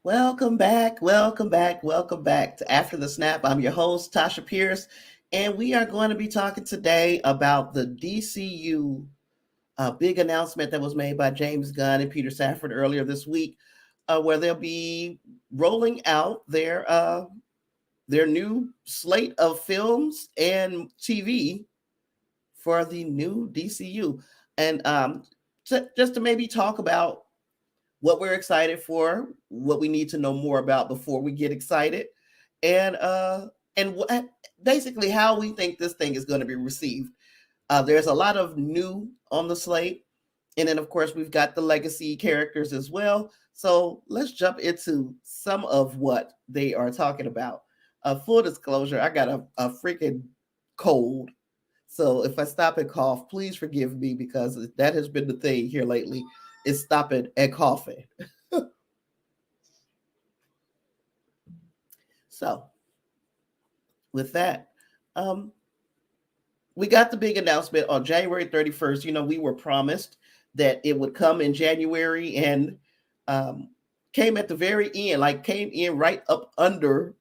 Welcome back, welcome back, welcome back to After the Snap. I'm your host, Tasha Pierce, and we are going to be talking today about the DCU big announcement that was made by James Gunn and Peter Safran earlier this week, where they'll be rolling out their new slate of films and TV for the new DCU. And just to maybe talk about what we're excited for, what we need to know more about before we get excited, and basically how we think this thing is going to be received. There's a lot of new on the slate, and then of course we've got the legacy characters as well. So let's jump into some of what they are talking about. Full disclosure, I got a freaking cold. So if I stop and cough, please forgive me because that has been the thing here lately is stopping and coughing. So with that, we got the big announcement on January 31st. You know, we were promised that it would come in January and came at the very end, like came in right up under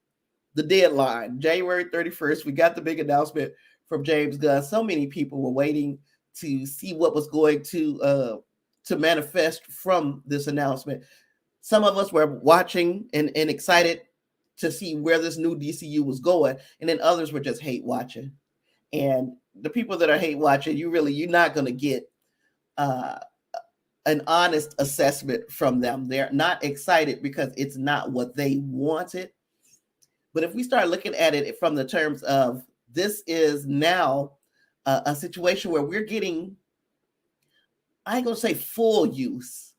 the deadline. January 31st, we got the big announcement from James Gunn. So many people were waiting to see what was going to manifest from this announcement. Some of us were watching and excited to see where this new DCU was going, and then others were just hate watching. And the people that are hate watching, you're not going to get an honest assessment from them. They're not excited because it's not what they wanted. But if we start looking at it from the terms of this is now a situation where we're getting, I ain't gonna say full use,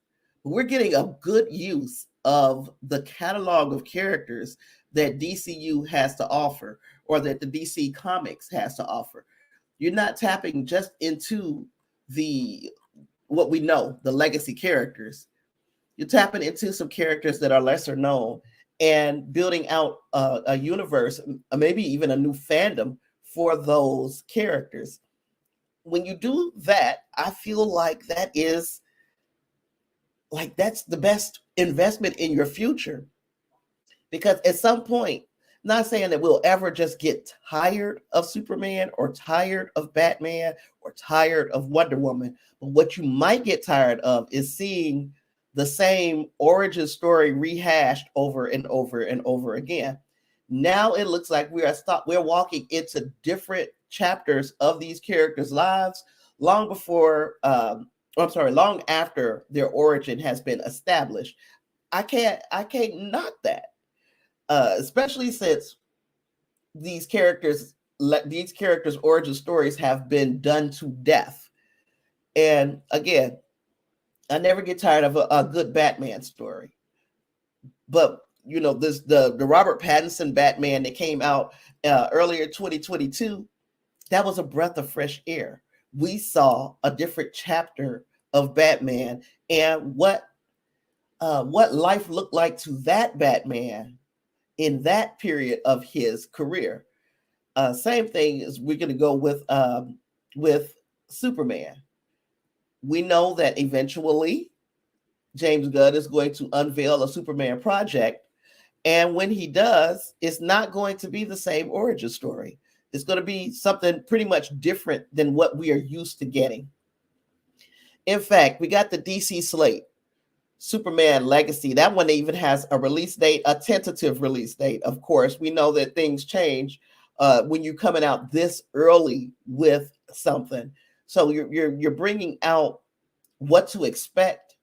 but we're getting a good use of the catalog of characters that DCU has to offer, or that the DC Comics has to offer. You're not tapping just into what we know, the legacy characters. You're tapping into some characters that are lesser known and building out a universe, maybe even a new fandom for those characters. When you do that, I feel like that's the best investment in your future. Because at some point, not saying that we'll ever just get tired of Superman or tired of Batman or tired of Wonder Woman, but what you might get tired of is seeing the same origin story rehashed over and over and over again. Now it looks like we're walking into different chapters of these characters' lives long before long after their origin has been established. I can't knock that. Especially since these characters' origin stories have been done to death. And again, I never get tired of a good Batman story. But you know, the Robert Pattinson Batman that came out earlier 2022, that was a breath of fresh air. We saw a different chapter of Batman and what life looked like to that Batman in that period of his career. Same thing as we're going to go with Superman. We know that eventually James Gunn is going to unveil a Superman project, and when he does, it's not going to be the same origin story. It's going to be something pretty much different than what we are used to getting. In fact, we got the DC slate. Superman Legacy. That one even has a release date, a tentative release date. Of course, we know that things change when you're coming out this early with something. So you're bringing out what to expect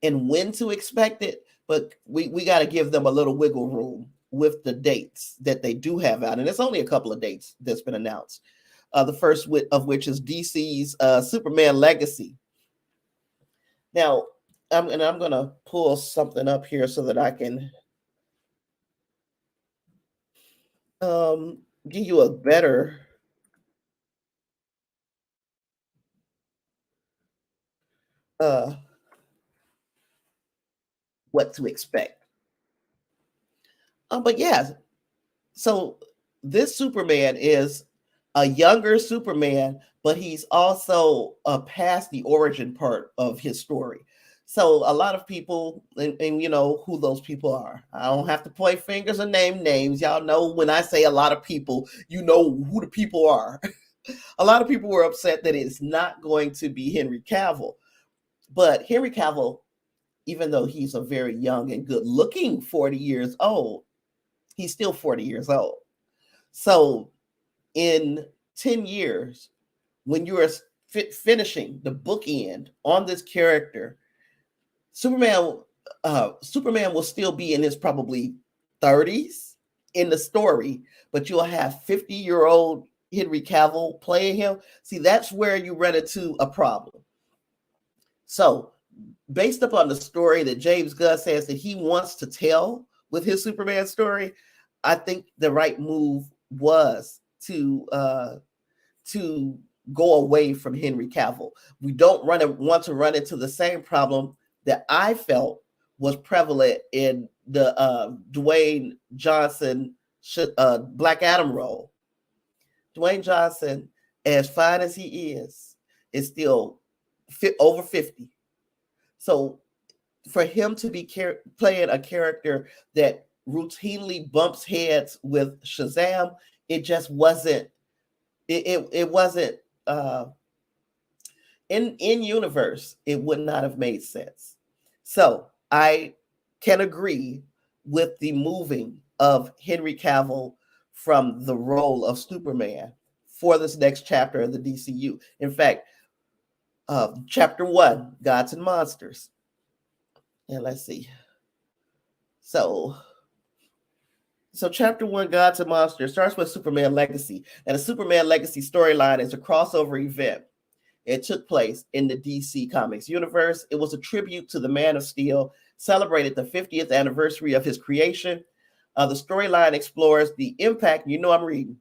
and when to expect it, but we got to give them a little wiggle room with the dates that they do have out, and it's only a couple of dates that's been announced. The first of which is DC's Superman Legacy. Now, I'm going to pull something up here so that I can give you a better what to expect. But yeah, so this Superman is a younger Superman, but he's also past the origin part of his story. So a lot of people, and you know who those people are. I don't have to point fingers or name names. Y'all know when I say a lot of people, you know who the people are. A lot of people were upset that it's not going to be Henry Cavill. But Henry Cavill, even though he's a very young and good looking 40 years old, he's still 40 years old. So in 10 years, when you are finishing the bookend on this character, Superman will still be in his probably 30s in the story, but you'll have 50-year-old Henry Cavill playing him. See, that's where you run into a problem. So, based upon the story that James Gunn says that he wants to tell with his Superman story, I think the right move was to go away from Henry Cavill. We don't want to run into the same problem that I felt was prevalent in the Dwayne Johnson Black Adam role. Dwayne Johnson, as fine as he is still over 50. So for him to be playing a character that routinely bumps heads with Shazam, it just wasn't. It wasn't in universe. It would not have made sense. So I can agree with the moving of Henry Cavill from the role of Superman for this next chapter of the DCU. In fact, chapter 1, Gods and Monsters. And let's see. So chapter 1, Gods and Monsters, starts with Superman Legacy. And the Superman Legacy storyline is a crossover event. It took place in the DC Comics universe. It was a tribute to the Man of Steel, celebrated the 50th anniversary of his creation. The storyline explores the impact. You know I'm reading.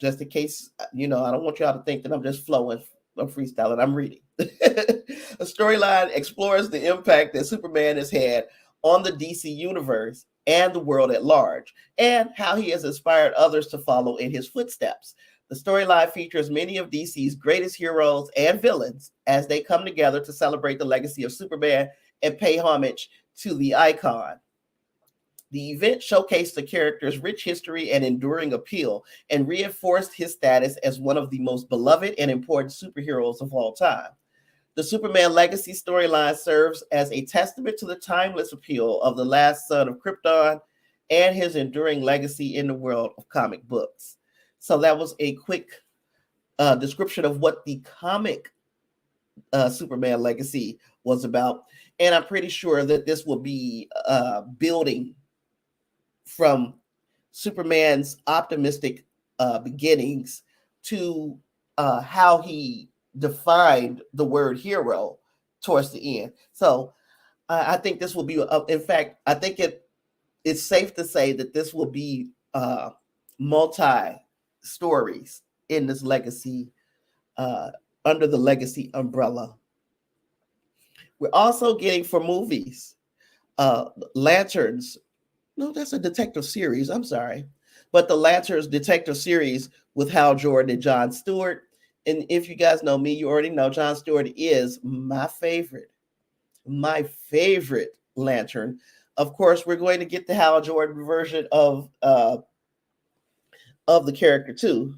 Just in case, you know, I don't want y'all to think that I'm just flowing, I'm freestyling. I'm reading. The storyline explores the impact that Superman has had on the DC universe and the world at large, and how he has inspired others to follow in his footsteps. The storyline features many of DC's greatest heroes and villains as they come together to celebrate the legacy of Superman and pay homage to the icon. The event showcased the character's rich history and enduring appeal, and reinforced his status as one of the most beloved and important superheroes of all time. The Superman Legacy storyline serves as a testament to the timeless appeal of the last son of Krypton and his enduring legacy in the world of comic books. So that was a quick description of what the comic Superman Legacy was about. And I'm pretty sure that this will be building from Superman's optimistic beginnings to how he defined the word hero towards the end. So I think this will be, in fact, I think it's safe to say that this will be multi stories in this legacy, under the legacy umbrella. We're also getting for movies, Lanterns. No, that's a detective series. I'm sorry. But the Lanterns detective series with Hal Jordan and Jon Stewart. And if you guys know me, you already know Jon Stewart is my favorite Lantern. Of course, we're going to get the Hal Jordan version of the character too.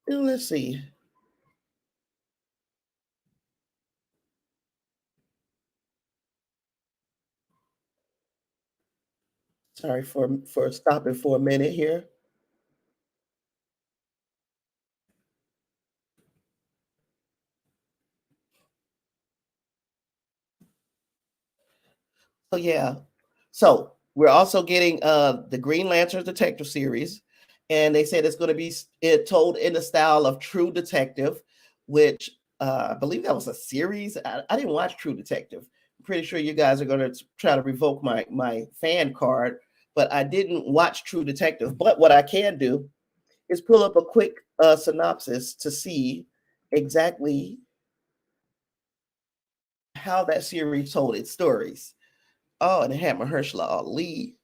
And let's see. Sorry for stopping for a minute here. So yeah. So we're also getting the Green Lantern Detective series, and they said it's going to be told in the style of True Detective, which I believe that was a series. I didn't watch True Detective. I'm pretty sure you guys are going to try to revoke my fan card, but I didn't watch True Detective. But what I can do is pull up a quick synopsis to see exactly how that series told its stories. Oh, and it had Mahershala Ali.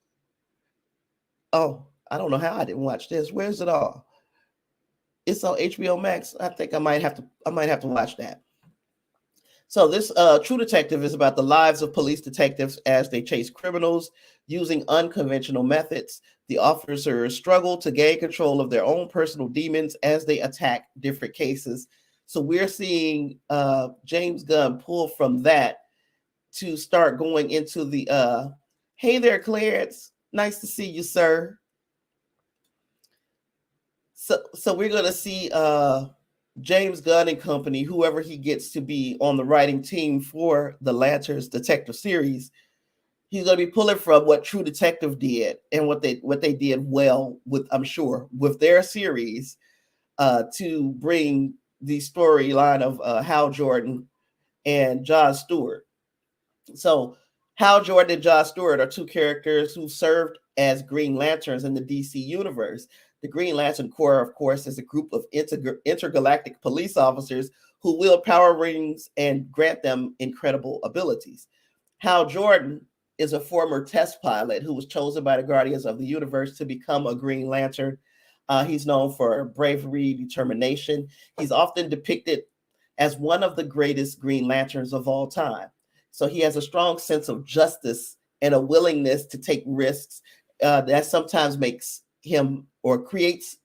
Oh, I don't know how I didn't watch this. Where's it all? It's on HBO Max. I think I might have to watch that. So this True Detective is about the lives of police detectives as they chase criminals using unconventional methods. The officers struggle to gain control of their own personal demons as they attack different cases. So we're seeing James Gunn pull from that to start going into the hey there, Clarence. Nice to see you, sir. So we're gonna see James Gunn and company, whoever he gets to be on the writing team for the Lanterns Detective series, he's going to be pulling from what True Detective did and what they did well with, I'm sure, with their series to bring the storyline of Hal Jordan and John Stewart. So Hal Jordan and John Stewart are two characters who served as Green Lanterns in the DC universe. The Green Lantern Corps, of course, is a group of intergalactic police officers who wield power rings and grant them incredible abilities. Hal Jordan is a former test pilot who was chosen by the Guardians of the Universe to become a Green Lantern. He's known for bravery, determination. He's often depicted as one of the greatest Green Lanterns of all time. So he has a strong sense of justice and a willingness to take risks that sometimes makes him or creates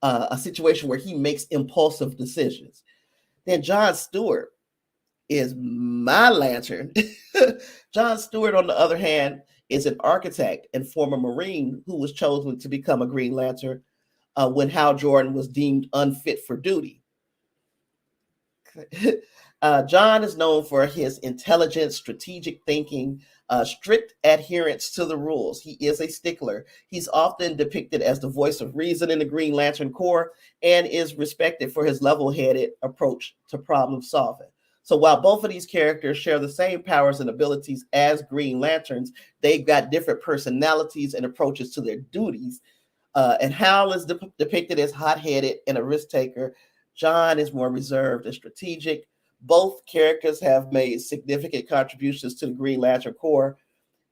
a situation where he makes impulsive decisions. Then John Stewart is my lantern. John Stewart, on the other hand, is an architect and former Marine who was chosen to become a Green Lantern when Hal Jordan was deemed unfit for duty. John is known for his intelligence, strategic thinking, strict adherence to the rules. He is a stickler. He's often depicted as the voice of reason in the Green Lantern Corps and is respected for his level-headed approach to problem solving. So while both of these characters share the same powers and abilities as Green Lanterns, they've got different personalities and approaches to their duties. And Hal is depicted as hot-headed and a risk-taker. John is more reserved and strategic. Both characters have made significant contributions to the Green Lantern Corps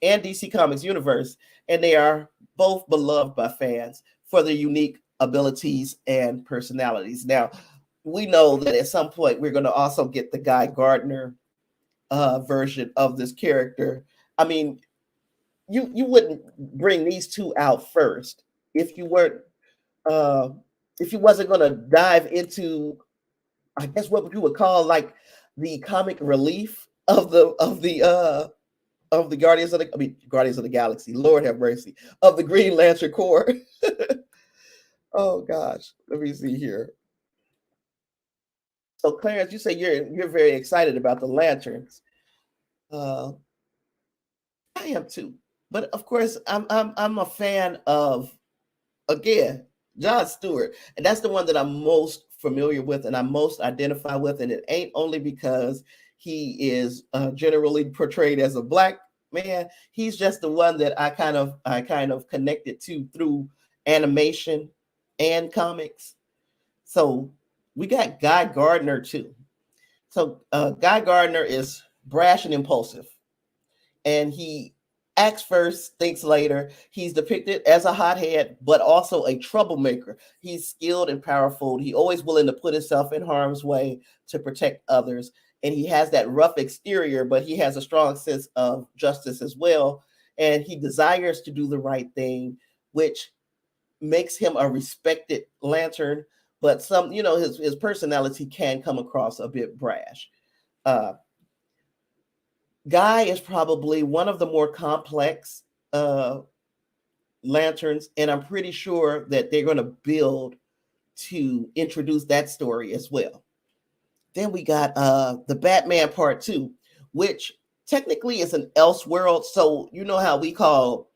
and DC Comics universe, and they are both beloved by fans for their unique abilities and personalities. Now, we know that at some point we're going to also get the Guy Gardner version of this character. I mean, you wouldn't bring these two out first if you weren't if you wasn't going to dive into, I guess, what you would call like the comic relief of the Guardians of the Galaxy. Lord have mercy, of the Green Lantern Corps. Oh gosh, let me see here. So Clarence, you say you're very excited about the Lanterns. I am too, but of course I'm a fan of, again, John Stewart, and that's the one that I'm most familiar with and I most identify with, and it ain't only because he is generally portrayed as a Black man. He's just the one that I kind of connected to through animation and comics. So we got Guy Gardner too. So Guy Gardner is brash and impulsive, and he acts first, thinks later. He's depicted as a hothead, but also a troublemaker. He's skilled and powerful. He's always willing to put himself in harm's way to protect others. And he has that rough exterior, but he has a strong sense of justice as well. And he desires to do the right thing, which makes him a respected lantern. But some, his personality can come across a bit brash. Guy is probably one of the more complex lanterns, and I'm pretty sure that they're going to build to introduce that story as well. Then we got the Batman Part 2, which technically is an Elseworld. So you know how we call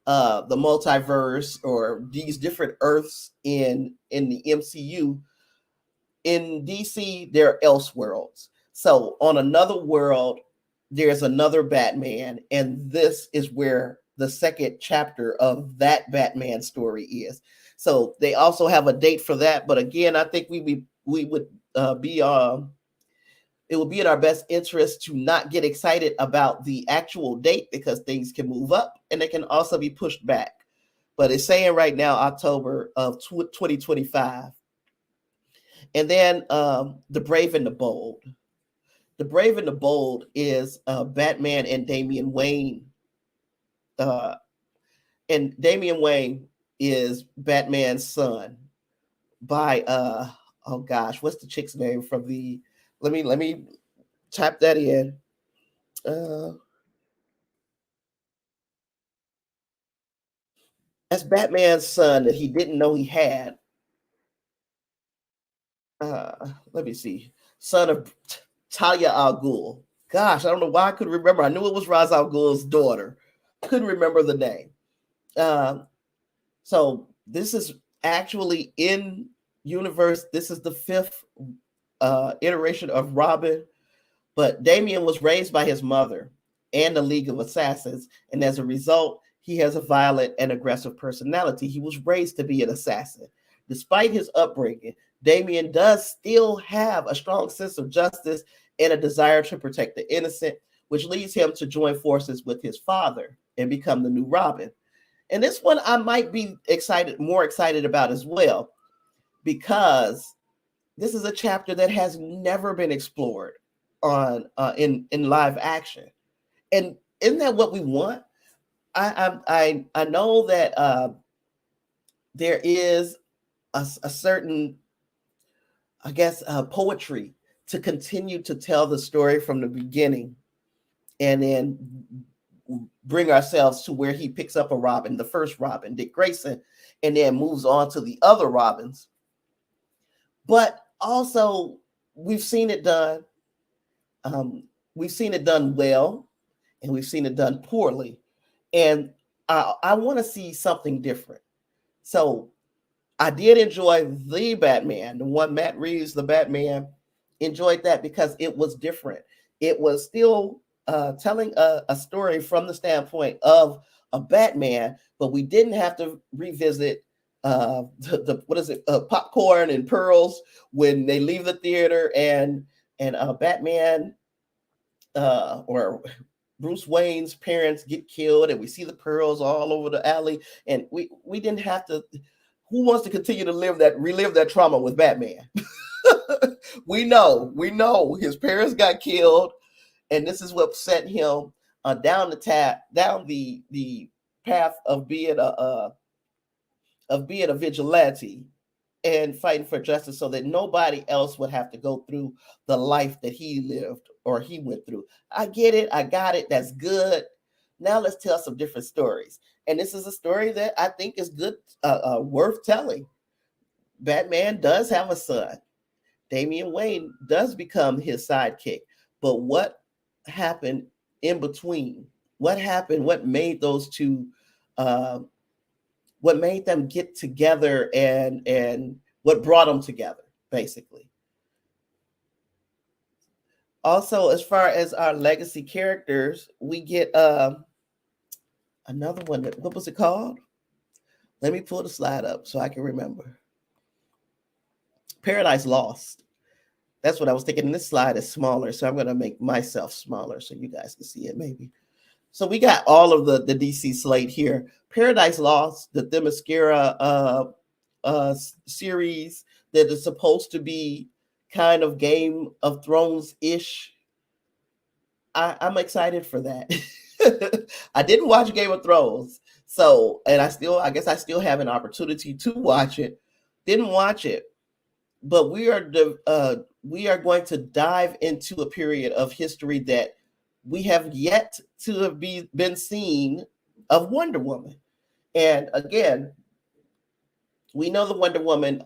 the multiverse or these different Earths in the MCU. In DC, they're Elseworlds. So on another world, there's another Batman, and this is where the second chapter of that Batman story is. So they also have a date for that, but again, I think we would be it would be in our best interest to not get excited about the actual date, because things can move up and they can also be pushed back. But it's saying right now October of 2025. And then The Brave and the Bold. The Brave and the Bold is Batman and Damian Wayne. And Damian Wayne is Batman's son by oh gosh, what's the chick's name from the let me type that in. Uh that's Batman's son that he didn't know he had. Let me see. Son of Talia al Ghul. Gosh, I don't know why I couldn't remember. I knew it was Ra's al Ghul's daughter. Couldn't remember the name. So this is actually in universe. This is the fifth iteration of Robin. But Damian was raised by his mother and the League of Assassins, and as a result, he has a violent and aggressive personality. He was raised to be an assassin. Despite his upbringing, Damian does still have a strong sense of justice and a desire to protect the innocent, which leads him to join forces with his father and become the new Robin. And this one I might be more excited about as well, because this is a chapter that has never been explored on in live action. And isn't that what we want? I know that there is a certain, I guess, poetry to continue to tell the story from the beginning, and then bring ourselves to where he picks up a Robin, the first Robin, Dick Grayson, and then moves on to the other Robins. But also, we've seen it done. We've seen it done well, and we've seen it done poorly. And I want to see something different. So I did enjoy the Batman, the one Matt Reeves, the Batman, enjoyed that because it was different. It was still telling a story from the standpoint of a Batman, but we didn't have to revisit the what is it, popcorn and pearls when they leave the theater and Batman or Bruce Wayne's parents get killed, and we see the pearls all over the alley, and we didn't have to. Who wants to continue to relive that trauma with Batman? we know his parents got killed, and this is what set him down the path of being a vigilante and fighting for justice, so that nobody else would have to go through the life that he lived or he went through. I get it. I got it. That's good. Now let's tell some different stories. And this is a story that I think is good, worth telling. Batman does have a son. Damian Wayne does become his sidekick. But what happened in between? What happened? What made those two what made them get together, and what brought them together, basically. Also, as far as our legacy characters, we get another one. What was it called? Let me pull the slide up so I can remember. Paradise Lost. That's what I was thinking. And this slide is smaller, so I'm going to make myself smaller so you guys can see it maybe. So we got all of the DC slate here. Paradise Lost, the Themyscira series that is supposed to be kind of Game of Thrones-ish. I'm excited for that. I didn't watch Game of Thrones, so, and I guess I still have an opportunity to watch it. Didn't watch it, but we are going to dive into a period of history that we have yet to have been seen of Wonder Woman. And again, we know the Wonder Woman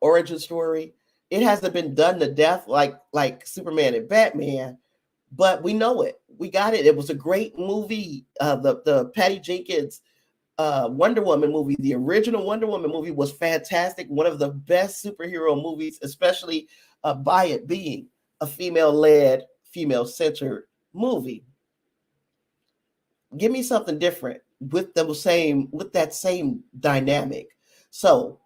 origin story. It hasn't been done to death like Superman and Batman, but we know it. We got it. It was a great movie. The Patty Jenkins Wonder Woman movie, the original Wonder Woman movie, was fantastic. One of the best superhero movies, especially by it being a female-led, female-centered movie. Give me something different with that same dynamic. So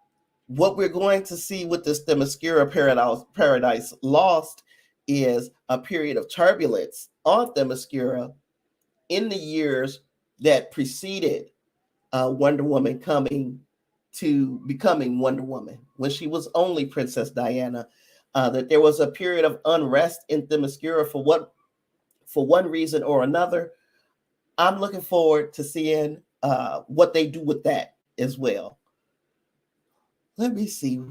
what we're going to see with this Themyscira Paradise Lost is a period of turbulence on Themyscira in the years that preceded Wonder Woman coming to becoming Wonder Woman when she was only Princess Diana. That there was a period of unrest in Themyscira for one reason or another. I'm looking forward to seeing what they do with that as well. Let me see.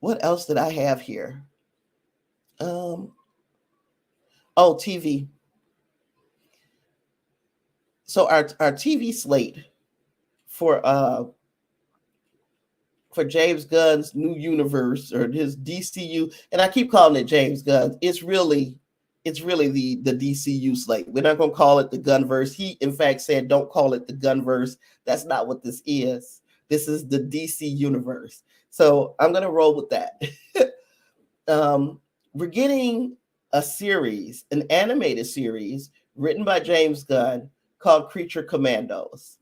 What else did I have here? TV. So our TV slate for James Gunn's new universe, or his DCU, and I keep calling it James Gunn. It's really the DCU slate. We're not going to call it the Gunverse. He, in fact, said, "Don't call it the Gunverse. That's not what this is. This is the DC universe." So I'm going to roll with that. We're getting a series, an animated series written by James Gunn called Creature Commandos.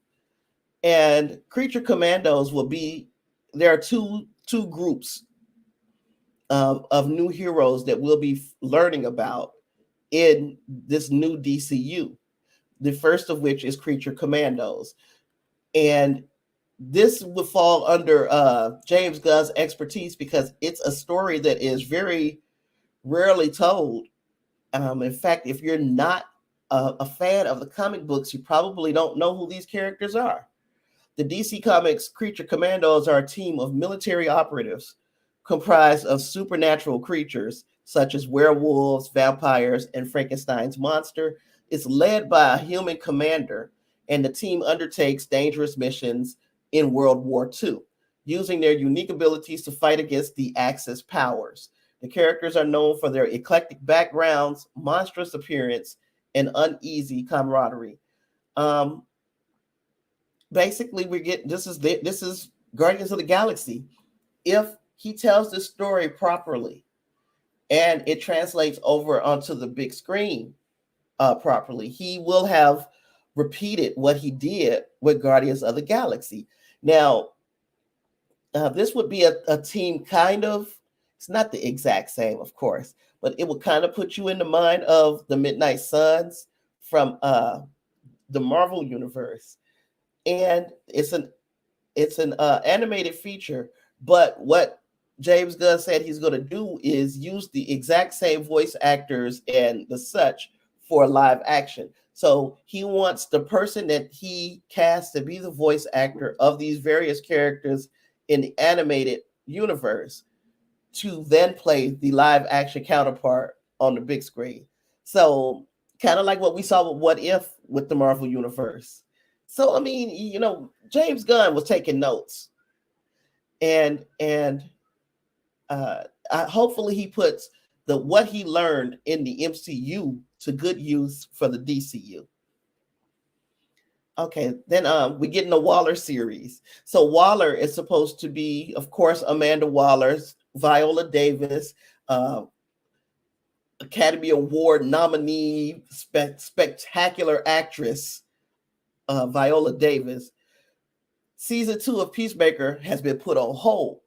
And Creature Commandos will be, there are two groups of new heroes that we'll be learning about in this new DCU. The first of which is Creature Commandos. And this would fall under James Gunn's expertise because it's a story that is very rarely told. In fact, if you're not a fan of the comic books, you probably don't know who these characters are. The DC Comics Creature Commandos are a team of military operatives comprised of supernatural creatures such as werewolves, vampires, and Frankenstein's monster. It's led by a human commander, and the team undertakes dangerous missions in World War II, using their unique abilities to fight against the Axis powers. The characters are known for their eclectic backgrounds, monstrous appearance, and uneasy camaraderie. Basically, we get this is Guardians of the Galaxy. If he tells this story properly, and it translates over onto the big screen properly, he will have repeated what he did with Guardians of the Galaxy. Now, this would be a team kind of, it's not the exact same, of course, but it would kind of put you in the mind of the Midnight Suns from the Marvel universe. And it's an animated feature, but what James Gunn said he's going to do is use the exact same voice actors and the such for live action. So he wants the person that he cast to be the voice actor of these various characters in the animated universe to then play the live action counterpart on the big screen. So kind of like what we saw with What If with the Marvel universe. So, I mean, James Gunn was taking notes, and hopefully he puts what he learned in the MCU to good use for the DCU. Okay, then we get in the Waller series. So Waller is supposed to be, of course, Amanda Waller's Viola Davis, Academy Award nominee, spectacular actress, Viola Davis. Season 2 of Peacemaker has been put on hold,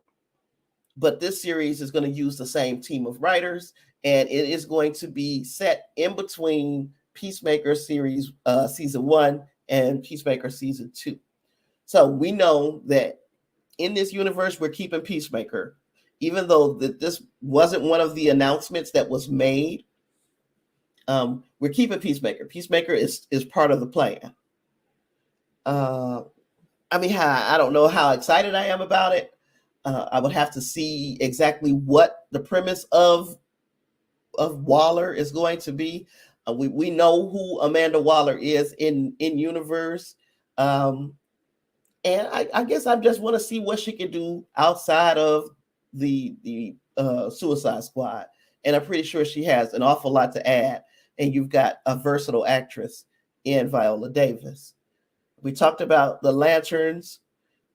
but this series is going to use the same team of writers, and it is going to be set in between Peacemaker series season 1 and Peacemaker season 2. So we know that in this universe, we're keeping Peacemaker, even though that this wasn't one of the announcements that was made. We're keeping Peacemaker. Peacemaker is part of the plan. I mean, I don't know how excited I am about it. I would have to see exactly what the premise of Waller is going to be. We know who Amanda Waller is in universe, and I guess I just want to see what she can do outside of the Suicide Squad. And I'm pretty sure she has an awful lot to add. And you've got a versatile actress in Viola Davis. We talked about the Lanterns.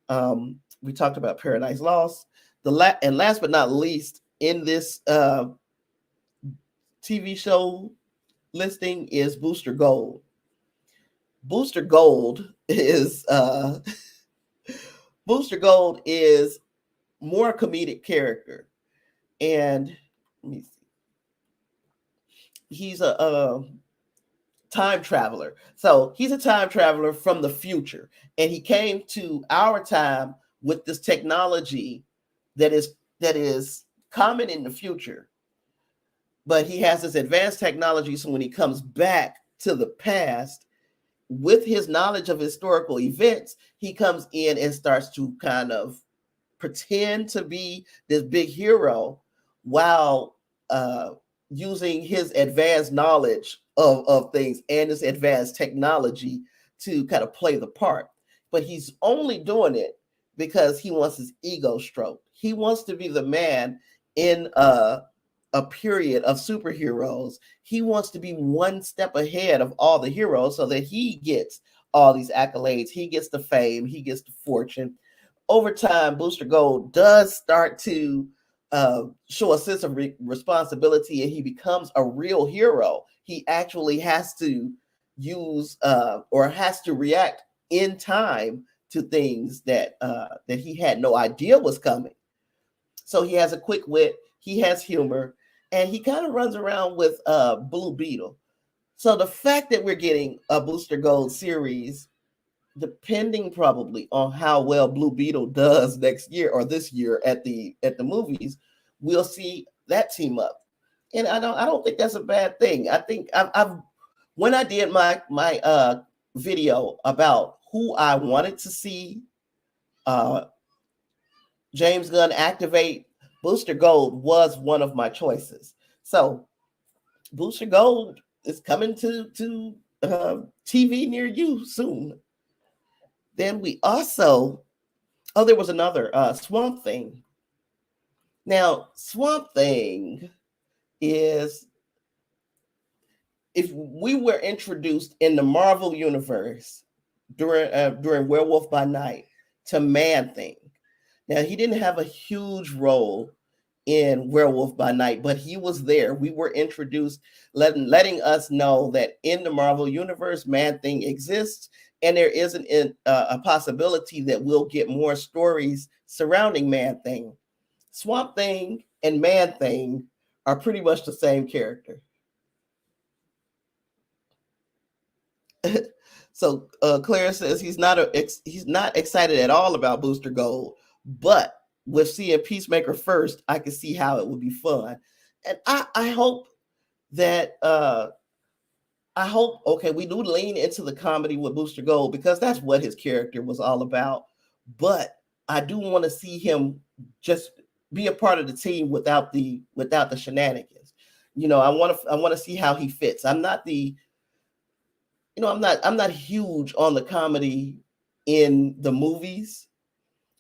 We talked about Paradise Lost. And last but not least, in this TV show listing is Booster Gold. Booster Gold is more comedic character, and let me see. He's a time traveler. So he's a time traveler from the future, and he came to our time with this technology that is common in the future. But he has this advanced technology, so when he comes back to the past with his knowledge of historical events, he comes in and starts to kind of pretend to be this big hero while using his advanced knowledge of things and this advanced technology to kind of play the part. But he's only doing it because he wants his ego stroked. He wants to be the man in a period of superheroes. He wants to be one step ahead of all the heroes so that he gets all these accolades. He gets the fame, he gets the fortune. Over time, Booster Gold does start to show a sense of responsibility, and he becomes a real hero. He actually has to use or has to react in time to things that he had no idea was coming. So he has a quick wit, he has humor, and he kind of runs around with Blue Beetle. So the fact that we're getting a Booster Gold series, depending probably on how well Blue Beetle does next year or this year at the movies, we'll see that team up. And I don't think that's a bad thing. I think I've when I did my video about who I wanted to see James Gunn activate, Booster Gold was one of my choices. So Booster Gold is coming to TV near you soon. Then we also, there was another Swamp Thing. Now, Swamp Thing is, if we were introduced in the Marvel universe during Werewolf by Night to Man-Thing. Now, he didn't have a huge role in Werewolf by Night, but he was there. We were introduced, letting us know that in the Marvel universe, Man-Thing exists, and there is a possibility that we'll get more stories surrounding Man-Thing. Swamp Thing and Man-Thing are pretty much the same character. So Claire says he's not excited at all about Booster Gold, but with seeing Peacemaker first, I can see how it would be fun. And I hope that okay, we do lean into the comedy with Booster Gold because that's what his character was all about. But I do want to see him just be a part of the team without the shenanigans. You know, I want to see how he fits. I'm not huge on the comedy in the movies,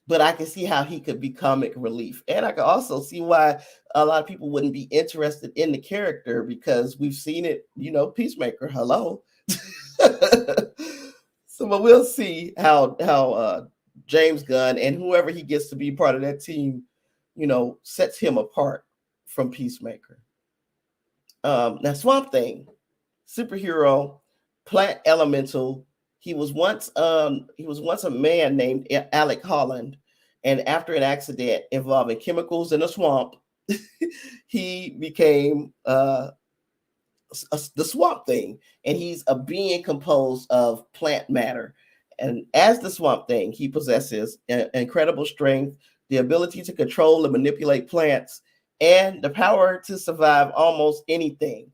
but I can see how he could be comic relief. And I can also see why a lot of people wouldn't be interested in the character because we've seen it, Peacemaker, hello. So, but we'll see how James Gunn and whoever he gets to be part of that team, sets him apart from Peacemaker. Now, Swamp Thing, superhero, plant elemental. He was once a man named Alec Holland, and after an accident involving chemicals in a swamp, he became the Swamp Thing, and he's a being composed of plant matter. And as the Swamp Thing, he possesses incredible strength, the ability to control and manipulate plants, and the power to survive almost anything.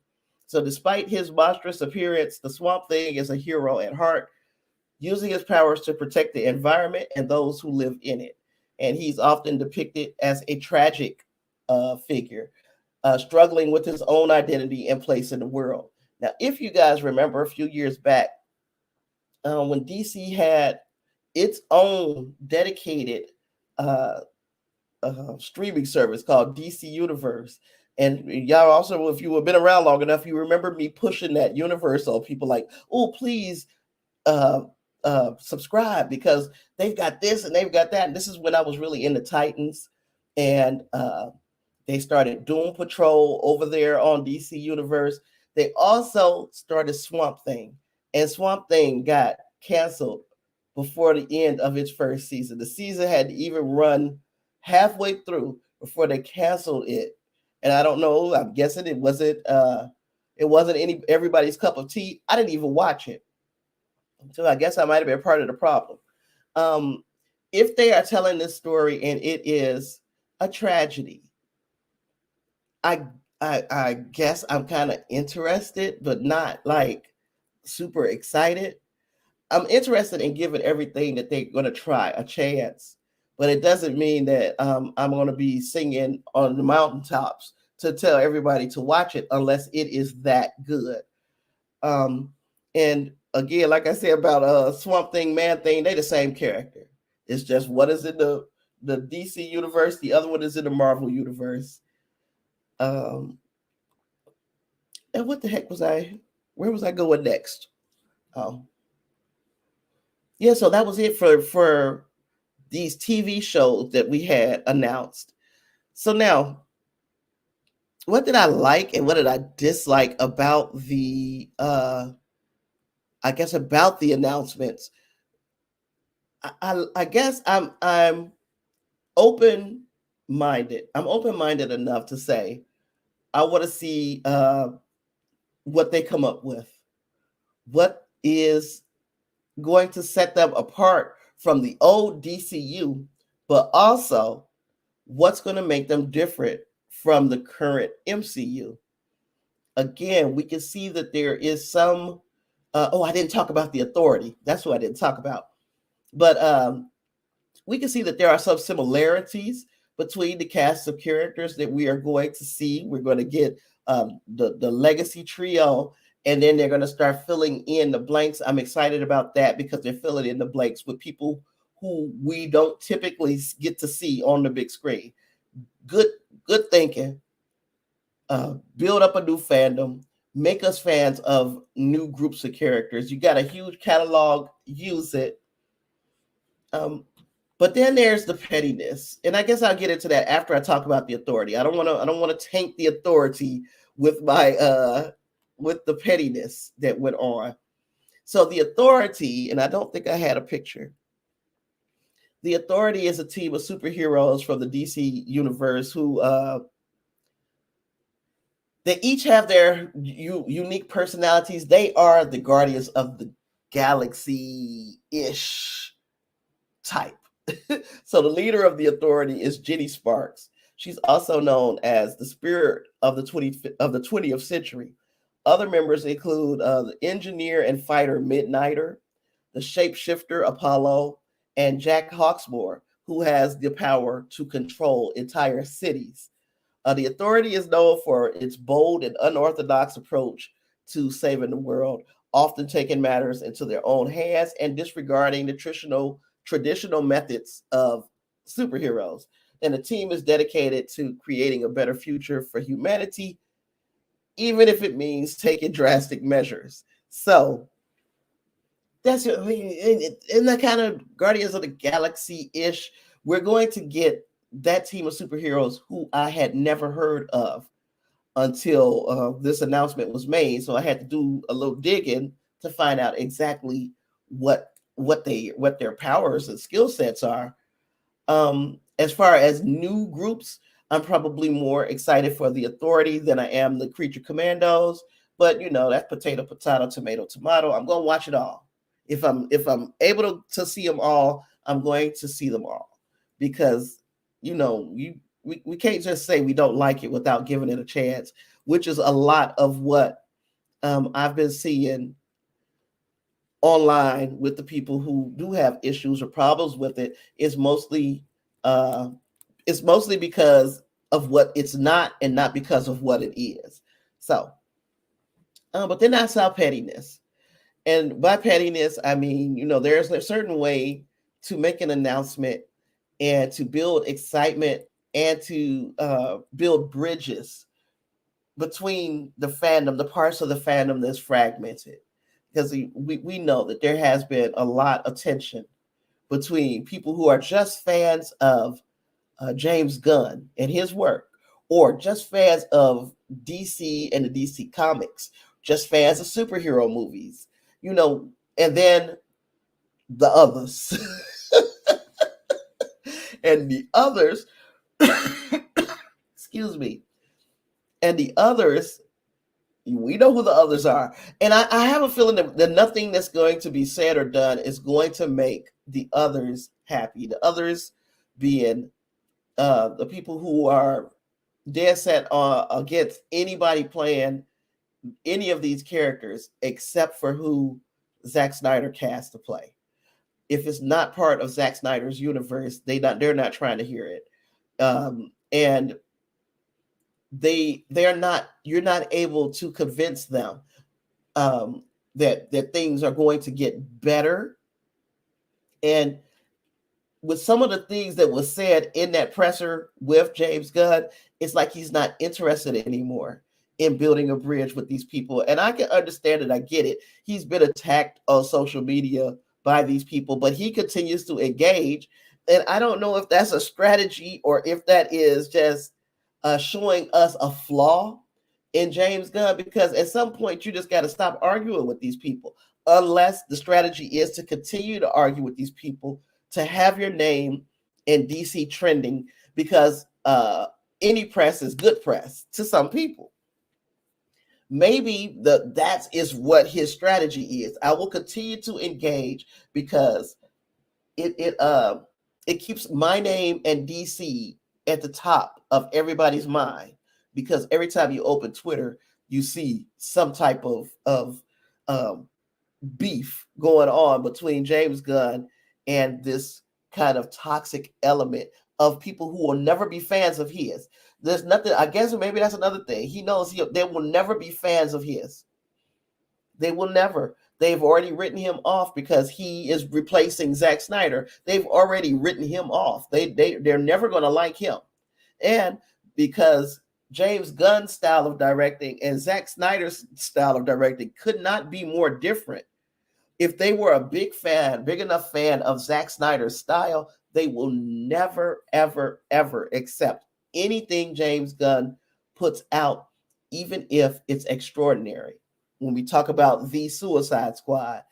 So despite his monstrous appearance, the Swamp Thing is a hero at heart, using his powers to protect the environment and those who live in it. And he's often depicted as a tragic figure, struggling with his own identity and place in the world. Now, if you guys remember a few years back, when DC had its own dedicated streaming service called DC Universe, and y'all also, if you have been around long enough, you remember me pushing that universe on people like, oh, please subscribe because they've got this and they've got that. And this is when I was really into Titans, and they started Doom Patrol over there on DC Universe. They also started Swamp Thing, and Swamp Thing got canceled before the end of its first season. The season had to even run halfway through before they canceled it. And I don't know, I'm guessing it wasn't everybody's cup of tea. I didn't even watch it. So I guess I might have been part of the problem. if they are telling this story and it is a tragedy, I guess I'm kind of interested, but not like super excited. I'm interested in giving everything that they're going to try a chance, but it doesn't mean that I'm going to be singing on the mountaintops to tell everybody to watch it unless it is that good. And again, like I said about Swamp Thing, Man Thing, they the same character. It's just one is in the DC universe, the other one is in the Marvel universe. And what the heck was I? Where was I going next? Oh, yeah. So that was it for these TV shows that we had announced. So now, what did I like and what did I dislike about the? I guess about the announcements. I guess I'm open minded. I'm open minded enough to say I want to see what they come up with. What is going to set them apart from the old DCU, but also what's going to make them different from the current MCU. Again, we can see that there is some. I didn't talk about the Authority. That's what I didn't talk about. But we can see that there are some similarities between the cast of characters that we are going to see. We're going to get the legacy trio, and then they're going to start filling in the blanks. I'm excited about that because they're filling in the blanks with people who we don't typically get to see on the big screen. Good thinking. Build up a new fandom. Make us fans of new groups of characters. You got a huge catalog. Use it. But then there's the pettiness, and I guess I'll get into that after I talk about the Authority. I don't want to taint the Authority with my with the pettiness that went on. So the Authority, and I don't think I had a picture. The Authority is a team of superheroes from the DC universe who they each have their unique personalities. They are the Guardians of the Galaxy-ish type. So the leader of the Authority is Jenny Sparks. She's also known as the spirit of the 20th century. Other members include the engineer and fighter Midnighter, the shapeshifter Apollo, and Jack Hawksmoor, who has the power to control entire cities. The Authority is known for its bold and unorthodox approach to saving the world, often taking matters into their own hands and disregarding the traditional methods of superheroes. And the team is dedicated to creating a better future for humanity, even if it means taking drastic measures. So that's what I mean. In that kind of Guardians of the Galaxy-ish, we're going to get that team of superheroes who I had never heard of until this announcement was made. So I had to do a little digging to find out exactly what their powers and skill sets are. As far as new groups, I'm probably more excited for the Authority than I am the Creature Commandos. But that's potato, tomato, tomato. I'm gonna watch it all. If I'm able to see them all, I'm going to see them all because we can't just say we don't like it without giving it a chance, which is a lot of what I've been seeing online with the people who do have issues or problems with it. Is mostly because of what it's not and not because of what it is. So, but then I saw pettiness. And by pettiness, I mean, there's a certain way to make an announcement and to build excitement and to build bridges between the fandom, the parts of the fandom that's fragmented. Because we know that there has been a lot of tension between people who are just fans of James Gunn and his work, or just fans of DC and the DC comics, just fans of superhero movies, and then the others. And the others, excuse me, and the others, we know who the others are. And I have a feeling that nothing that's going to be said or done is going to make the others happy. The others being the people who are dead set against anybody playing any of these characters except for who Zack Snyder cast to play. If it's not part of Zack Snyder's universe, they're not trying to hear it. And they're not, you're not able to convince them that things are going to get better. And with some of the things that was said in that presser with James Gunn, it's like he's not interested anymore in building a bridge with these people. And I can understand it. I get it. He's been attacked on social media by these people, but he continues to engage. And I don't know if that's a strategy or if that is just showing us a flaw in James Gunn, because at some point you just got to stop arguing with these people, unless the strategy is to continue to argue with these people to have your name in DC trending, because any press is good press to some people. Maybe that is what his strategy is. I will continue to engage because it keeps my name and DC at the top of everybody's mind, because every time you open Twitter, you see some type of beef going on between James Gunn and this kind of toxic element of people who will never be fans of his. There's nothing, I guess maybe that's another thing. He knows they will never be fans of his. They will never. They've already written him off because he is replacing Zack Snyder. They've already written him off. They're never going to like him. And because James Gunn's style of directing and Zack Snyder's style of directing could not be more different. If they were a big enough fan of Zack Snyder's style, they will never, ever, ever accept anything James Gunn puts out, even if it's extraordinary. When we talk about The Suicide Squad,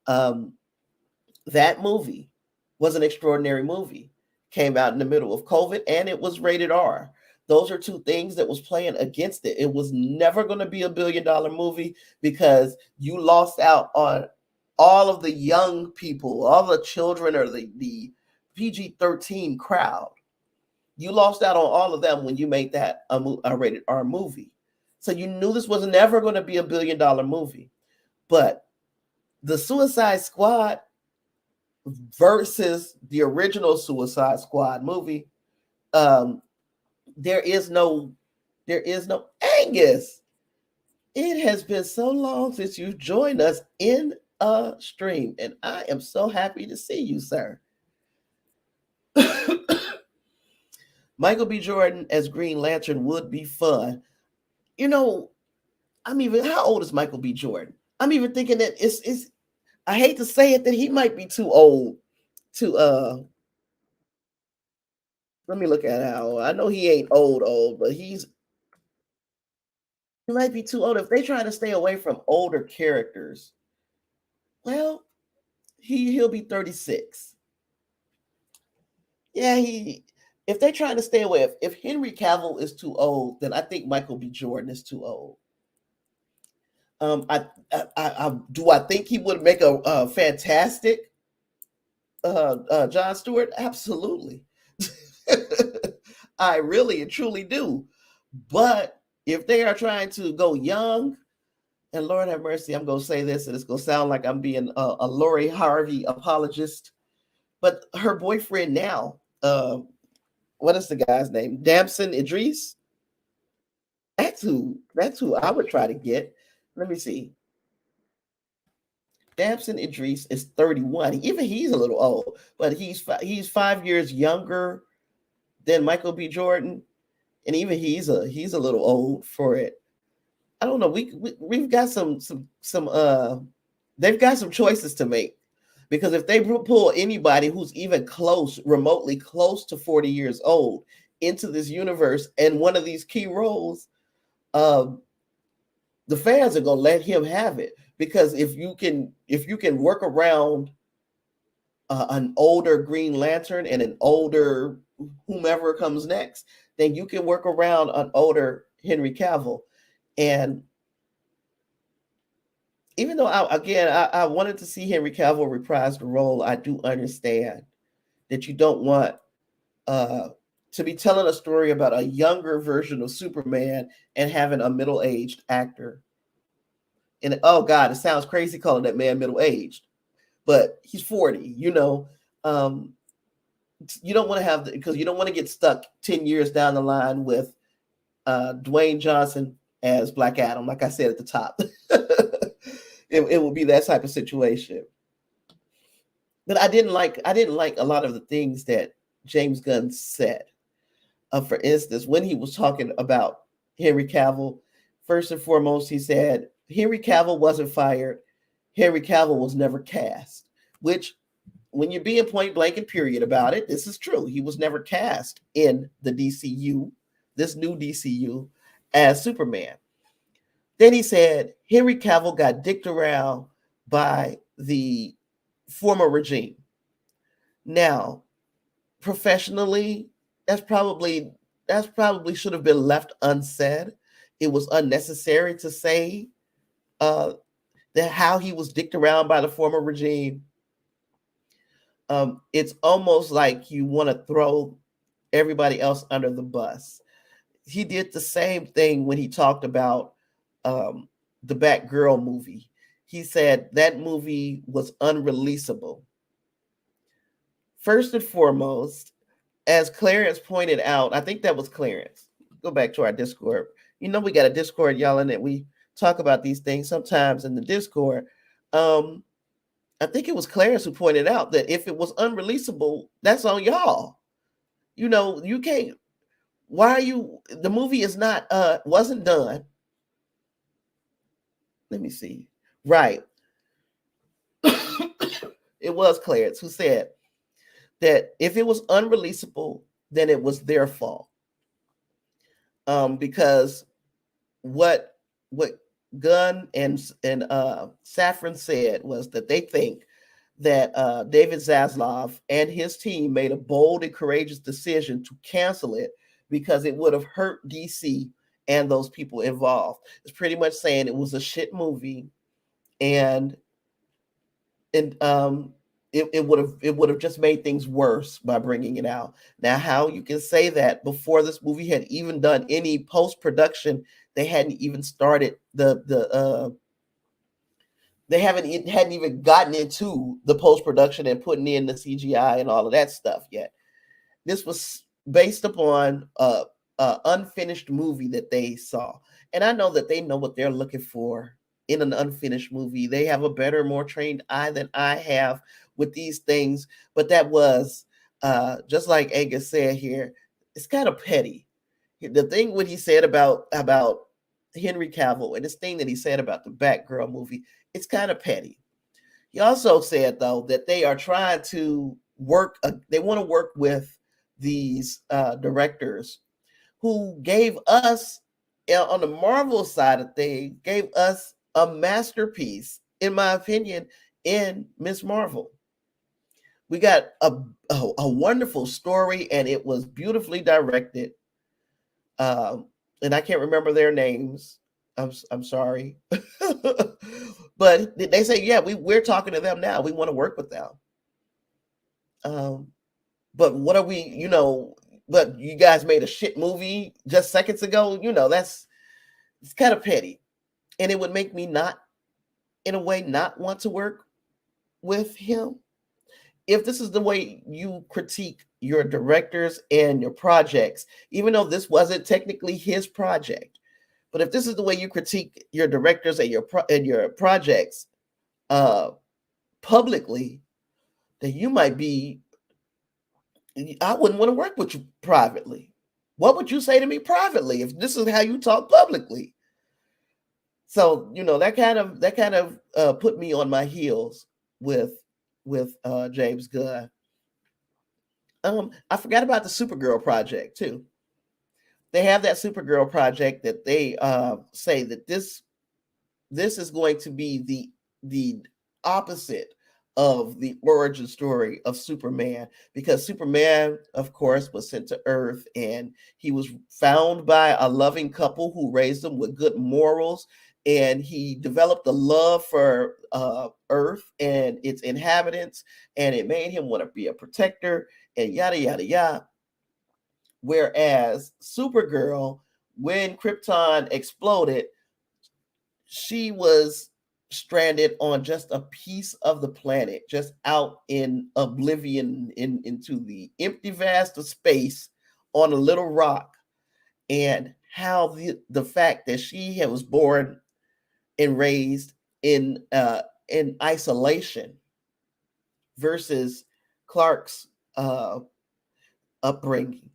that movie was an extraordinary movie. Came out in the middle of COVID, and it was rated R. Those are two things that was playing against it. It was never going to be a $1 billion movie because you lost out on all of the young people, all the children, or the PG-13 crowd. You lost out on all of them when you made that a rated R movie. So you knew this was never going to be a $1 billion movie. But the Suicide Squad versus the original Suicide Squad movie, there is no Angus. It has been so long since you've joined us in a stream, and I am so happy to see you, sir. Michael B. Jordan as Green Lantern would be fun. You know, how old is Michael B. Jordan? I'm even thinking that it's I hate to say it, that he might be too old to let me look at how old. I know he ain't old, but he might be too old. If they try to stay away from older characters, well, he'll be 36. Yeah, if they're trying to stay away, if Henry Cavill is too old, then I think Michael B. Jordan is too old. I think he would make a fantastic John Stewart? Absolutely. I really and truly do. But if they are trying to go young, and Lord have mercy, I'm going to say this, and it's going to sound like I'm being a Lori Harvey apologist, but her boyfriend now, what is the guy's name? Damson Idris? That's who I would try to get. Let me see. Damson Idris is 31. Even he's a little old, but he's 5 years younger than Michael B. Jordan, and even he's a little old for it. I don't know. We've got some they've got some choices to make, because if they pull anybody who's even remotely close to 40 years old into this universe and one of these key roles, the fans are gonna let him have it. Because if you can work around an older Green Lantern and an older whomever comes next, then you can work around an older Henry Cavill. And even though I wanted to see Henry Cavill reprise the role, I do understand that you don't want to be telling a story about a younger version of Superman and having a middle-aged actor. And oh God, it sounds crazy calling that man middle-aged, but he's 40. You don't want to have because you don't want to get stuck 10 years down the line with Dwayne Johnson as Black Adam. Like I said at the top, it will be that type of situation. But I didn't like a lot of the things that James Gunn said. For instance, when he was talking about Henry Cavill, first and foremost, he said Henry Cavill wasn't fired. Henry Cavill was never cast, which when you're being point blank and period about it, this is true. He was never cast in the DCU, this new DCU, as Superman. Then he said Henry Cavill got dicked around by the former regime. Now, professionally, that's probably should have been left unsaid. It was unnecessary to say that how he was dicked around by the former regime. It's almost like you want to throw everybody else under the bus. He did the same thing when he talked about the Batgirl movie. He said that movie was unreleasable. First and foremost, as Clarence pointed out, I think that was Clarence. Go back to our Discord. We got a Discord, y'all, and that we talk about these things sometimes in the Discord. I think it was Clarence who pointed out that if it was unreleasable, that's on y'all. You can't. Why are you? The movie is not wasn't done. Let me see. Right. It was Clarence who said that if it was unreleasable, then it was their fault. Because what Gunn and Safran said was that they think that David Zaslav and his team made a bold and courageous decision to cancel it because it would have hurt DC and those people involved. It's pretty much saying it was a shit movie, and it would have just made things worse by bringing it out. Now, how you can say that before this movie had even done any post-production, they hadn't even started they hadn't even gotten into the post-production and putting in the CGI and all of that stuff yet. This was based upon a unfinished movie that they saw. And I know that they know what they're looking for in an unfinished movie. They have a better, more trained eye than I have with these things. But that was, just like Angus said here, it's kind of petty. The thing what he said about Henry Cavill and this thing that he said about the Batgirl movie, it's kind of petty. He also said, though, that they are trying to work, they want to work with these directors who gave us, on the Marvel side of things, gave us a masterpiece, in my opinion, in Ms. Marvel. We got a wonderful story, and it was beautifully directed. And I can't remember their names. I'm sorry. But they say, yeah, we're talking to them now. We want to work with them. But what are we, but you guys made a shit movie just seconds ago. It's kind of petty. And it would make me not want to work with him. If this is the way you critique your directors and your projects, even though this wasn't technically his project, but if this is the way you critique your directors and your projects publicly, then you might be, I wouldn't want to work with you privately. What would you say to me privately if this is how you talk publicly? So, that kind of put me on my heels with James Gunn. I forgot about the Supergirl project too. They have that Supergirl project that they say that this is going to be the opposite of the origin story of Superman, because Superman, of course, was sent to Earth and he was found by a loving couple who raised him with good morals. and he developed a love for Earth and its inhabitants, and it made him want to be a protector, and yada yada yada. Whereas Supergirl, when Krypton exploded, she was stranded on just a piece of the planet, just out in oblivion, into the empty vast of space on a little rock. And how the fact that she was born and raised in isolation versus Clark's upbringing,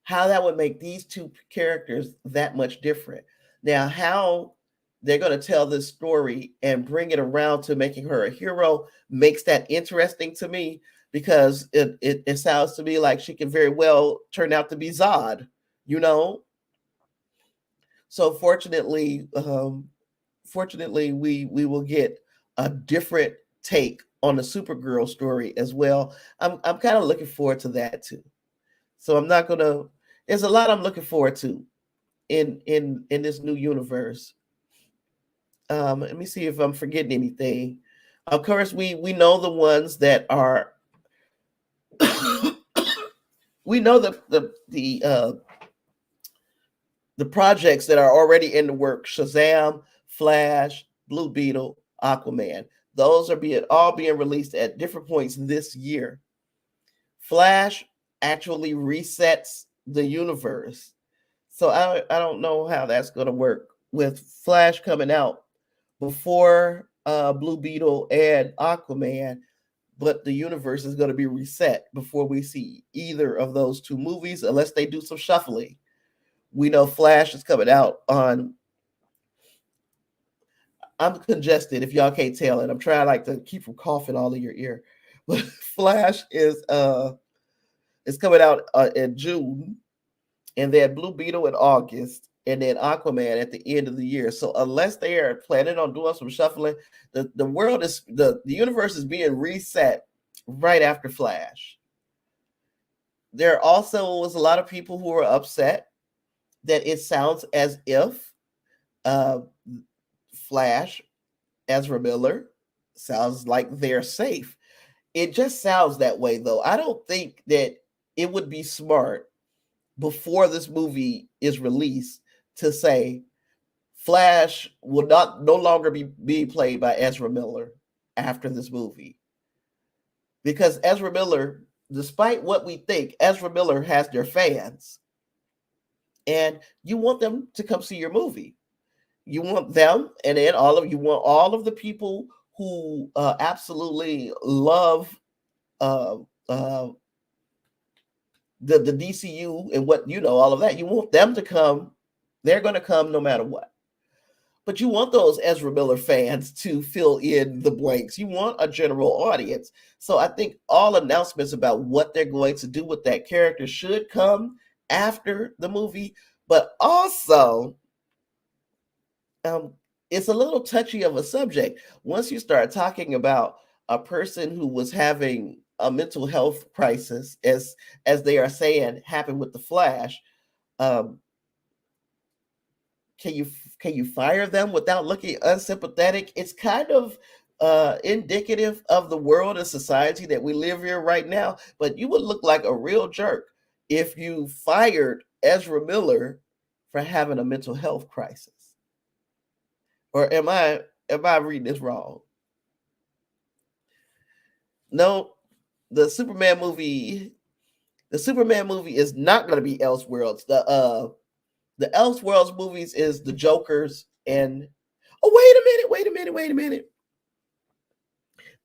how that would make these two characters that much different. Now, how they're going to tell this story and bring it around to making her a hero makes that interesting to me, because it sounds to me like she can very well turn out to be Zod, you know. So fortunately, we will get a different take on the Supergirl story as well. I'm kind of looking forward to that too. So I'm not gonna. There's a lot I'm looking forward to in this new universe. Let me see if I'm forgetting anything. Of course, we know the ones that are. We know the projects that are already in the work: Shazam, Flash, Blue Beetle, Aquaman. Those are all being released at different points this year. Flash actually resets the universe. So I don't know how that's going to work with Flash coming out before Blue Beetle and Aquaman, but the universe is going to be reset before we see either of those two movies, unless they do some shuffling. We know Flash is coming out on. I'm congested if y'all can't tell it. I'm trying to keep from coughing all in your ear. But Flash is coming out in June, and then Blue Beetle in August, and then Aquaman at the end of the year. So unless they are planning on doing some shuffling, the world is the universe is being reset right after Flash. There also was a lot of people who were upset that it sounds as if Flash, Ezra Miller, sounds like they're safe. It just sounds that way, though. I don't think that it would be smart before this movie is released to say Flash will no longer be played by Ezra Miller after this movie. Because Ezra Miller, despite what we think, Ezra Miller has their fans. And you want them to come see your movie. You want them, and then you want all of the people who absolutely love the DCU and what all of that. You want them to come. They're going to come no matter what. But you want those Ezra Miller fans to fill in the blanks. You want a general audience. So I think all announcements about what they're going to do with that character should come after the movie. But also, it's a little touchy of a subject. Once you start talking about a person who was having a mental health crisis, as they are saying happened with the Flash, can you fire them without looking unsympathetic? It's kind of indicative of the world and society that we live here right now. But you would look like a real jerk if you fired Ezra Miller for having a mental health crisis. Or am I reading this wrong? No, the Superman movie is not going to be Elseworlds. The Elseworlds movies is the Jokers and wait a minute.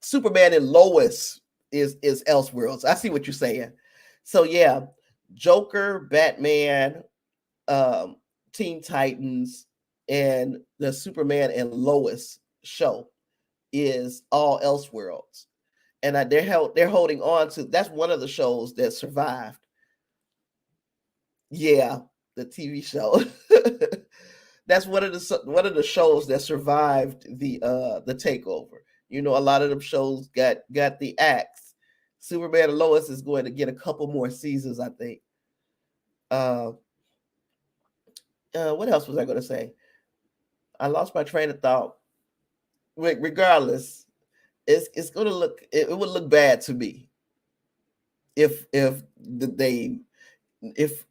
Superman and Lois is Elseworlds. I see what you're saying. So yeah, Joker, Batman, Teen Titans, and the Superman and Lois show is all Elseworlds. And they're holding on to, that's one of the shows that survived. Yeah, the TV show. That's one of the shows that survived the takeover. A lot of them shows got the axe. Superman and Lois is going to get a couple more seasons, I think. What else was I going to say? I lost my train of thought. Regardless, it's gonna look it would look bad to me they if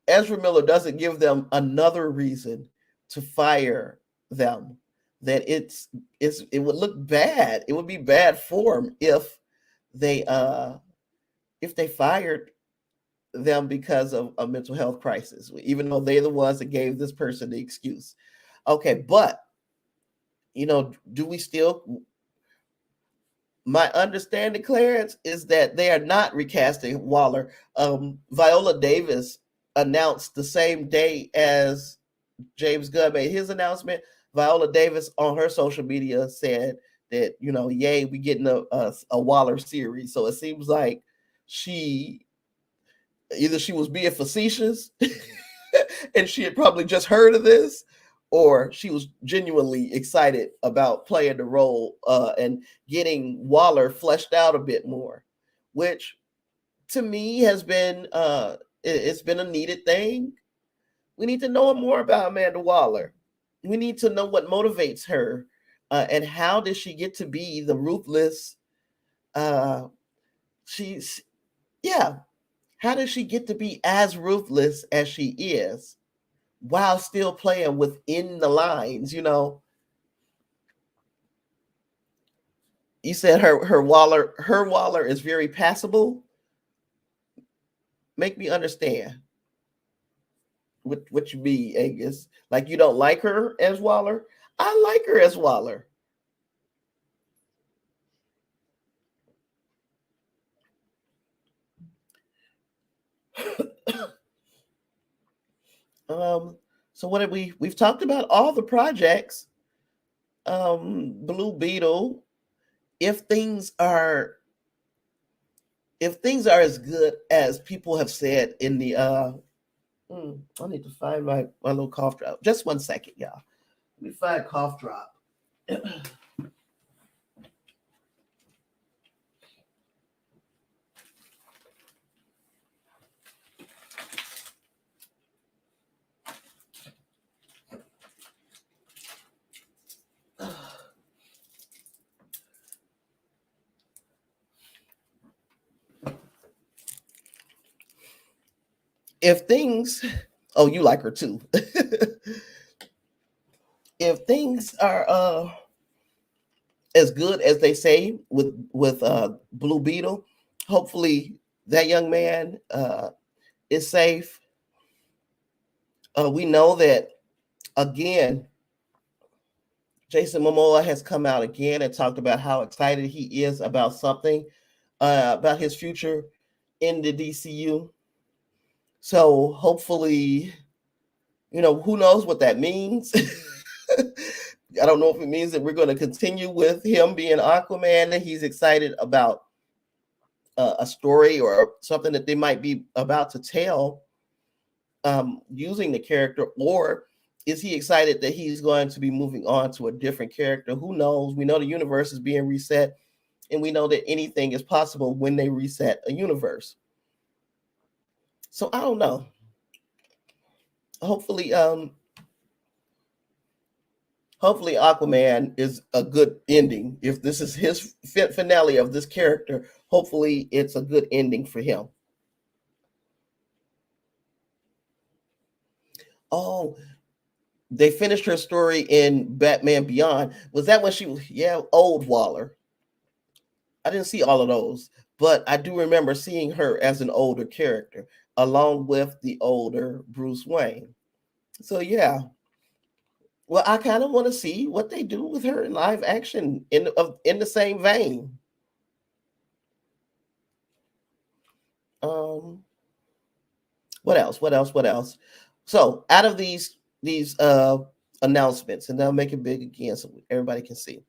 Ezra Miller doesn't give them another reason to fire them, that it would look bad. It would be bad form they if they fired them because of a mental health crisis, even though they're the ones that gave this person the excuse. Okay, but do we still? My understanding, Clarence, is that they are not recasting Waller. Viola Davis announced the same day as James Gunn made his announcement. Viola Davis on her social media said that, yay, we getting a Waller series. So it seems like she was being facetious and she had probably just heard of this, or she was genuinely excited about playing the role and getting Waller fleshed out a bit more, which to me has been it's been a needed thing. We need to know more about Amanda Waller. We need to know what motivates her and how did she get to be the ruthless she's yeah how does she get to be as ruthless as she is while still playing within the lines? You said her Waller is very passable. Make me understand what you mean, Angus. Like, you don't like her as Waller? I like her as Waller. So what have we've talked about all the projects. Blue Beetle, if things are as good as people have said in the I need to find my little cough drop. Just 1 second, y'all. Let me find cough drop. If things, oh, you like her too. If things are as good as they say with Blue Beetle, hopefully that young man is safe. We know that, again, Jason Momoa has come out again and talked about how excited he is about something, about his future in the DCU. So hopefully, who knows what that means. I don't know if it means that we're going to continue with him being Aquaman, that he's excited about a story or something that they might be about to tell using the character, or is he excited that he's going to be moving on to a different character? Who knows? We know the universe is being reset, and we know that anything is possible when they reset a universe. So I don't know. Hopefully Aquaman is a good ending. If this is his finale of this character, hopefully it's a good ending for him. Oh, they finished her story in Batman Beyond. Was that when she was, old Waller? I didn't see all of those, but I do remember seeing her as an older character along with the older Bruce Wayne. So yeah. Well, I kind of want to see what they do with her in live action in the same vein. What else? So out of these announcements, and I'll make it big again so everybody can see.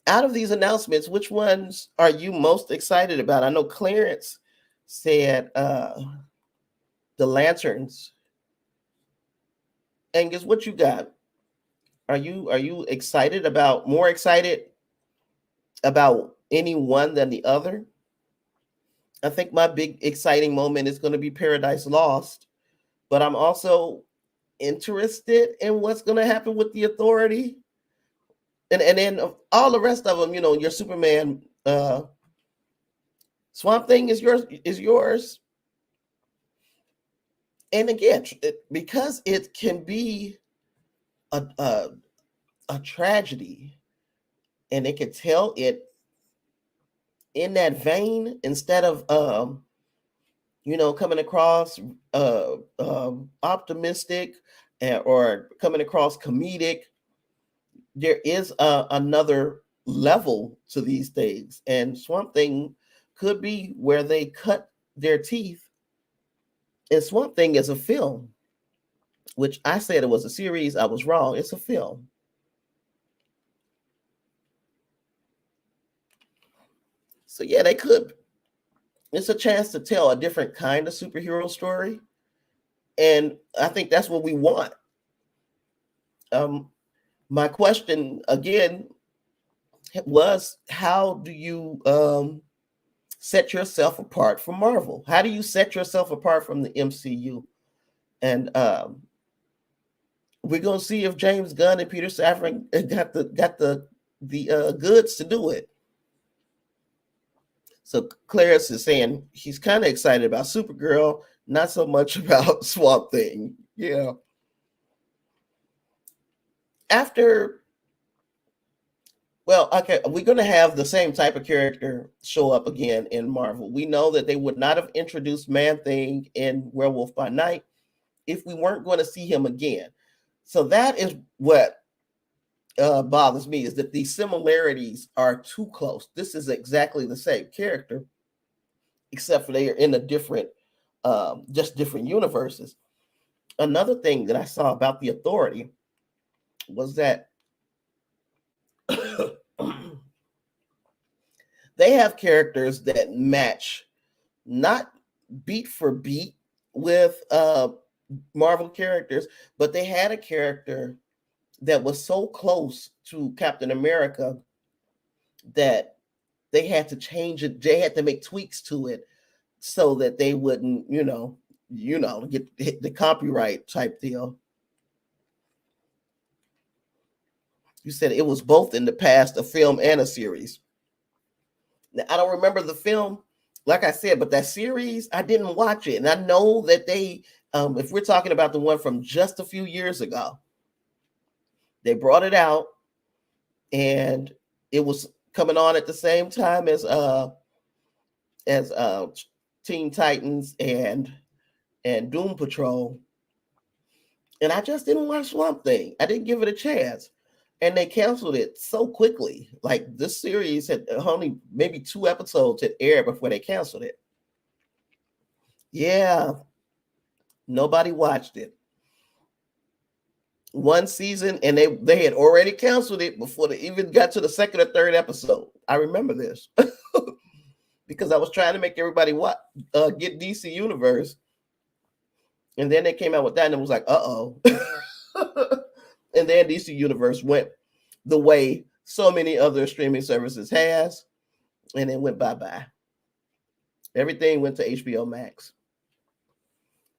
Out of these announcements, which ones are you most excited about? I know Clarence said the Lanterns. Angus, what you got? Are you more excited about any one than the other? I think my big exciting moment is going to be Paradise Lost, but I'm also interested in what's going to happen with the Authority. And then all the rest of them, your Superman, Swamp Thing is yours. And again, because it can be a tragedy, and they can tell it in that vein instead of coming across optimistic or coming across comedic. There is another level to these things, and Swamp Thing could be where they cut their teeth. And Swamp Thing is a film, which I said it was a series. I was wrong. It's a film. So yeah, they could. It's a chance to tell a different kind of superhero story, and I think that's what we want. My question again was, how do you set yourself apart from Marvel? How do you set yourself apart from the MCU? And we're gonna see if James Gunn and Peter Safran got the goods to do it. So Clarence is saying he's kind of excited about Supergirl, not so much about Swamp Thing. Yeah. Okay, we're going to have the same type of character show up again in Marvel. We know that they would not have introduced Man-Thing in Werewolf by Night if we weren't going to see him again. So that is what bothers me, is that these similarities are too close. This is exactly the same character, except for they are in a different, just different universes. Another thing that I saw about the Authority was that they have characters that match not beat for beat with Marvel characters, but they had a character that was so close to Captain America that they had to change it. They had to make tweaks to it so that they wouldn't, get the copyright type deal. You said it was both in the past, a film and a series. Now, I don't remember the film, like I said, but that series, I didn't watch it. And I know that they, if we're talking about the one from just a few years ago, they brought it out and it was coming on at the same time as Teen Titans and Doom Patrol. And I just didn't watch Swamp Thing. I didn't give it a chance. And they canceled it so quickly. Like, this series had only maybe 2 episodes had aired before they canceled it. Yeah. Nobody watched it. One season, and they had already canceled it before they even got to the 2nd or 3rd episode. I remember this because I was trying to make everybody get DC Universe. And then they came out with that and it was like, uh-oh. And then DC Universe went the way so many other streaming services has, and it went bye-bye. Everything went to HBO Max.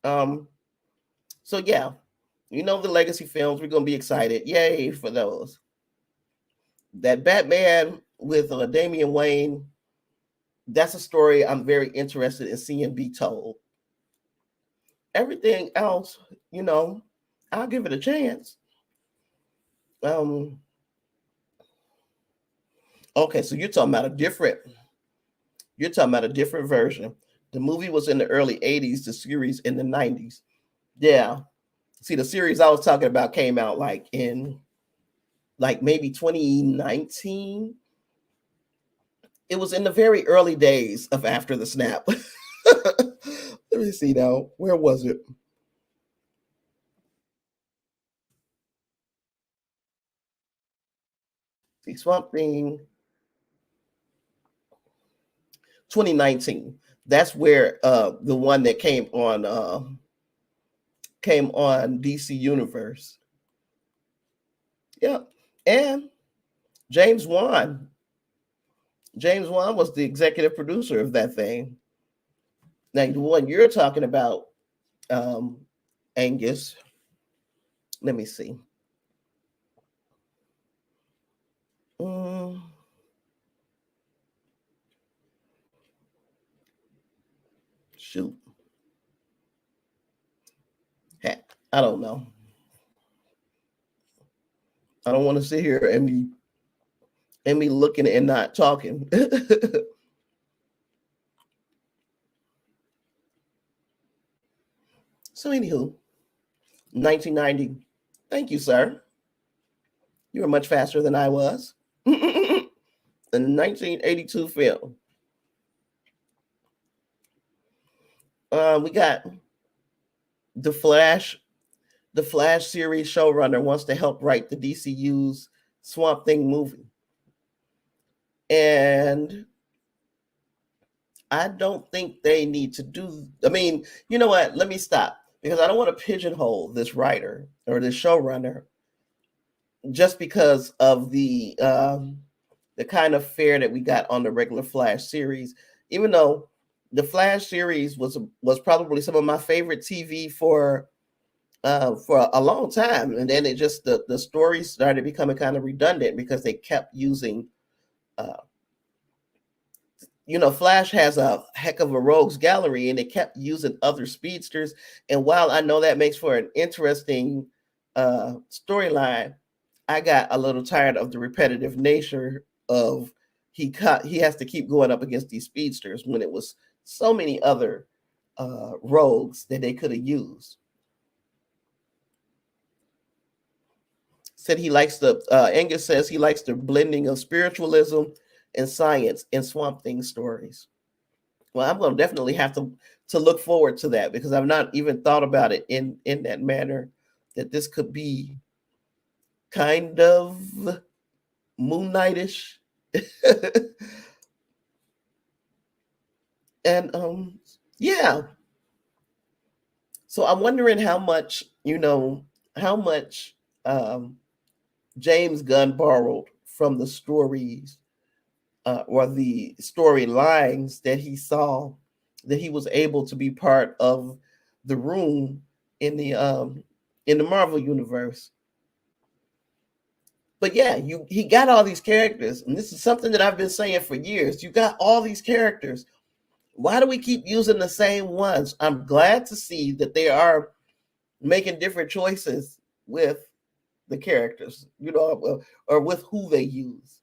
So yeah, the legacy films, we're going to be excited. Yay for those. That Batman with Damian Wayne, that's a story I'm very interested in seeing be told. Everything else, I'll give it a chance. Okay, so you're talking about a different version. The movie was in the early 80s, the series in the 90s. Yeah. See, the series I was talking about came out in maybe 2019. It was in the very early days of After the Snap. Let me see now. Where was it? See, Swamp Thing 2019. That's where the one that came on DC Universe. Yep. And James Wan was the executive producer of that thing. Now, the one you're talking about, Angus, Let me see. Shoot. Heck, I don't know. I don't want to sit here and be looking and not talking. So anywho, 1990. Thank you, sir. You were much faster than I was. The 1982 film. We got the Flash. The Flash series showrunner wants to help write the DCU's Swamp Thing movie. And I don't think they need to do. I mean, you know what? Let me stop, because I don't want to pigeonhole this writer or this showrunner just because of the kind of fare that we got on the regular Flash series. Even though the Flash series was probably some of my favorite TV for a long time, and then it just the stories started becoming kind of redundant because they kept using. Flash has a heck of a rogues gallery, and they kept using other speedsters. And while I know that makes for an interesting storyline, I got a little tired of the repetitive nature of he has to keep going up against these speedsters when it was so many other rogues that they could have used. Said he likes Angus says he likes the blending of spiritualism and science in Swamp Thing stories. Well, I'm going to definitely have to look forward to that, because I've not even thought about it in that manner, that this could be kind of Moon Knight-ish. And yeah. So I'm wondering how much James Gunn borrowed from the stories or the storylines that he saw, that he was able to be part of the room in the Marvel universe. But yeah, he got all these characters, and this is something that I've been saying for years. You got all these characters. Why do we keep using the same ones? I'm glad to see that they are making different choices with the characters, or with who they use.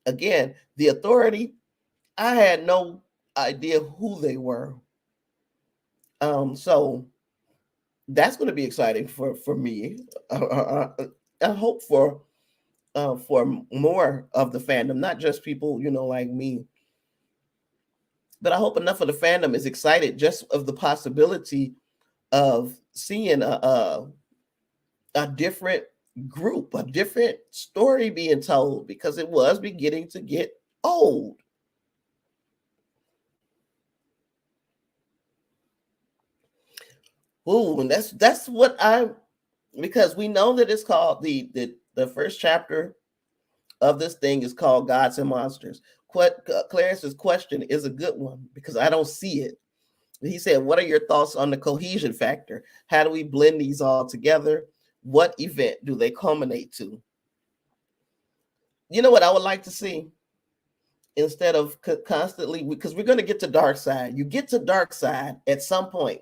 Again, the Authority, I had no idea who they were. So that's going to be exciting for me. I hope for more of the fandom, not just people, like me. But I hope enough of the fandom is excited just of the possibility of seeing a different group, a different story being told, because it was beginning to get old. Ooh, and that's what because we know that it's called the first chapter of this thing is called Gods and Monsters. Clarence's question is a good one, because I don't see it. He said, what are your thoughts on the cohesion factor? How do we blend these all together? What event do they culminate to? You know what I would like to see? Instead of constantly, because we're going to get to Darkseid. You get to Darkseid at some point.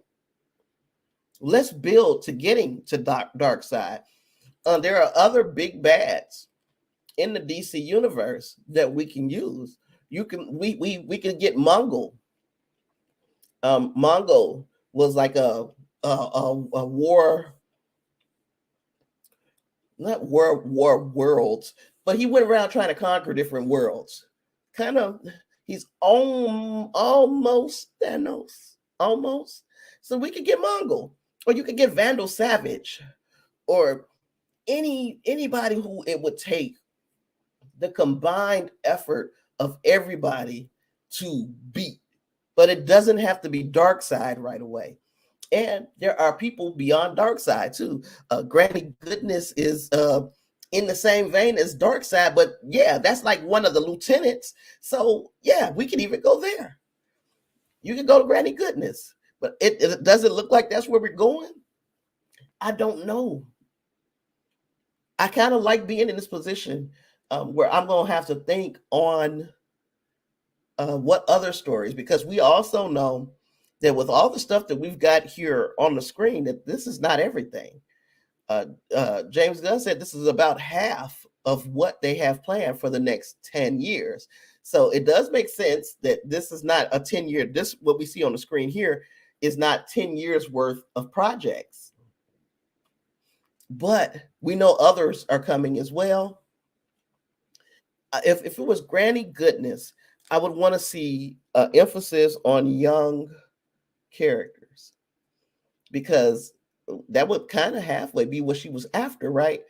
Let's build to getting to Darkseid. There are other big bads in the DC universe that we can use. We can get Mongol. Mongol was like a war, not war worlds, but he went around trying to conquer different worlds. Kind of, he's almost Thanos, almost. So we could get Mongol, or you could get Vandal Savage, or anybody who it would take the combined effort of everybody to beat. But it doesn't have to be Darkseid right away. And there are people beyond Darkseid too. Granny Goodness is in the same vein as Darkseid, but yeah, that's like one of the lieutenants. So yeah, we can even go there. You can go to Granny Goodness, but it doesn't look like that's where we're going. I don't know. I kind of like being in this position where I'm going to have to think on what other stories, because we also know that with all the stuff that we've got here on the screen, that this is not everything. James Gunn said this is about half of what they have planned for the next 10 years. So it does make sense that this is not a 10-year, this, what we see on the screen here, is not 10 years worth of projects. But we know others are coming as well. If it was Granny Goodness, I would want to see emphasis on young characters, because that would kind of halfway be what she was after, right?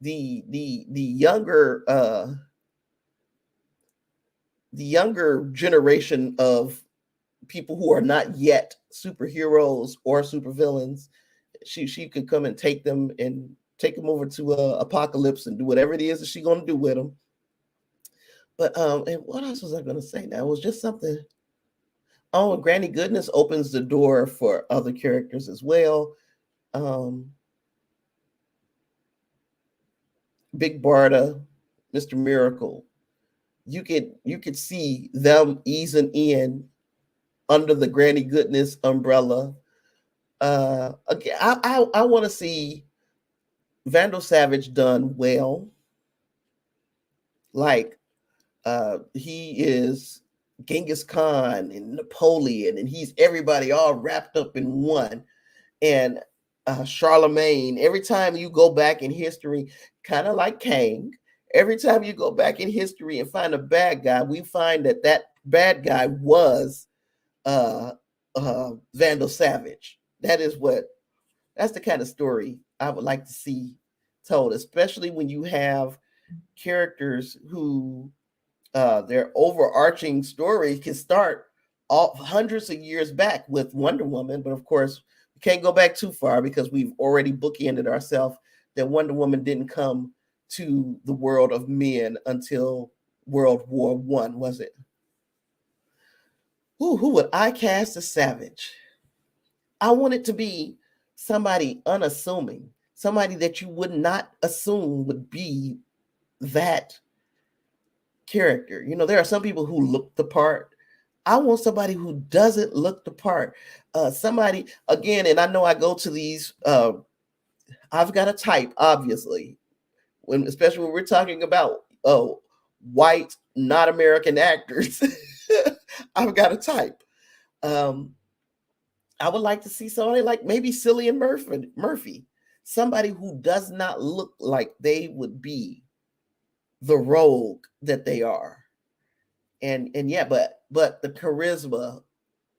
The younger generation of people who are not yet superheroes or supervillains, she could come and take them over to Apocalypse and do whatever it is that she's going to do with them. But and what else was I going to say now? It was just something. Oh, and Granny Goodness opens the door for other characters as well. Big Barda, Mr. Miracle. You could see them easing in under the Granny Goodness umbrella. Again, I want to see Vandal Savage done well. Like he is Genghis Khan and Napoleon, and he's everybody all wrapped up in one. And Charlemagne, every time you go back in history, kind of like Kang, every time you go back in history and find a bad guy, we find that bad guy was Vandal Savage. That's the kind of story I would like to see told, especially when you have characters who their overarching story can start all hundreds of years back with Wonder Woman. But of course, we can't go back too far because we've already bookended ourselves that Wonder Woman didn't come to the world of men until World War I, was it? Who would I cast as Savage? I want it to be somebody unassuming, somebody that you would not assume would be that character. You know, there are some people who look the part. I want somebody who doesn't look the part. Somebody, again, and I know I go to these, I've got a type, obviously, especially when we're talking about white, not American actors. I've got a type. I would like to see somebody like maybe Cillian Murphy, somebody who does not look like they would be the rogue that they are. And yeah, but the charisma,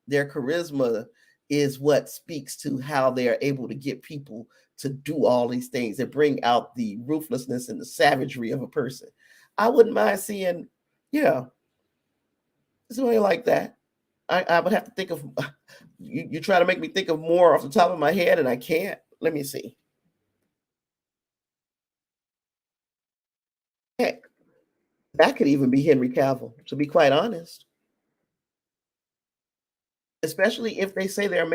their charisma is what speaks to how they are able to get people to do all these things and bring out the ruthlessness and the savagery of a person. I wouldn't mind seeing, somebody like that. I would have to think of, you try to make me think of more off the top of my head, and I can't. Let me see. Heck, that could even be Henry Cavill, to be quite honest. Especially if they say they're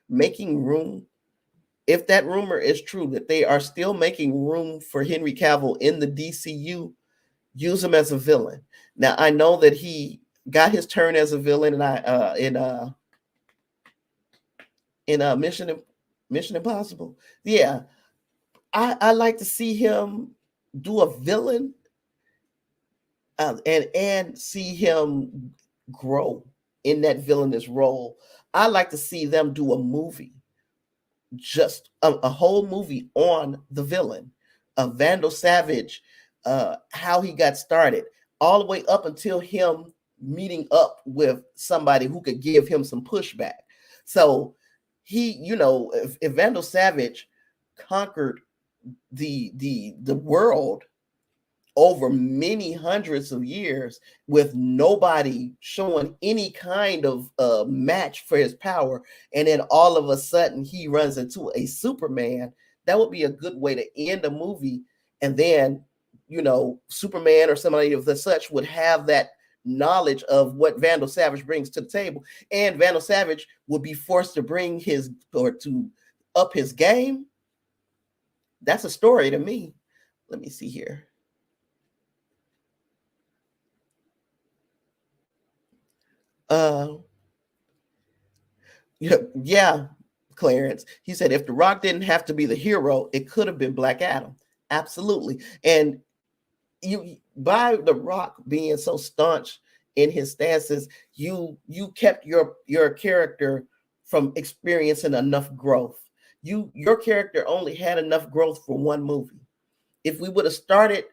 making room. If that rumor is true, that they are still making room for Henry Cavill in the DCU, use him as a villain. Now I know that he got his turn as a villain, and in Mission Impossible. Yeah, I like to see him do a villain, and see him grow in that villainous role. I like to see them do a movie, just a whole movie on the villain, Vandal Savage, how he got started, all the way up until him meeting up with somebody who could give him some pushback. So he, if Vandal Savage conquered the world over many hundreds of years with nobody showing any kind of match for his power, and then all of a sudden he runs into a Superman, that would be a good way to end a movie. And then, Superman or somebody of the such would have that knowledge of what Vandal Savage brings to the table, and Vandal Savage would be forced to to up his game. That's a story to me. Let me see here. Yeah, Clarence. He said if The Rock didn't have to be the hero, it could have been Black Adam. Absolutely. And you, by The Rock being so staunch in his stances, you kept your character from experiencing enough growth. Your character only had enough growth for one movie. If we would have started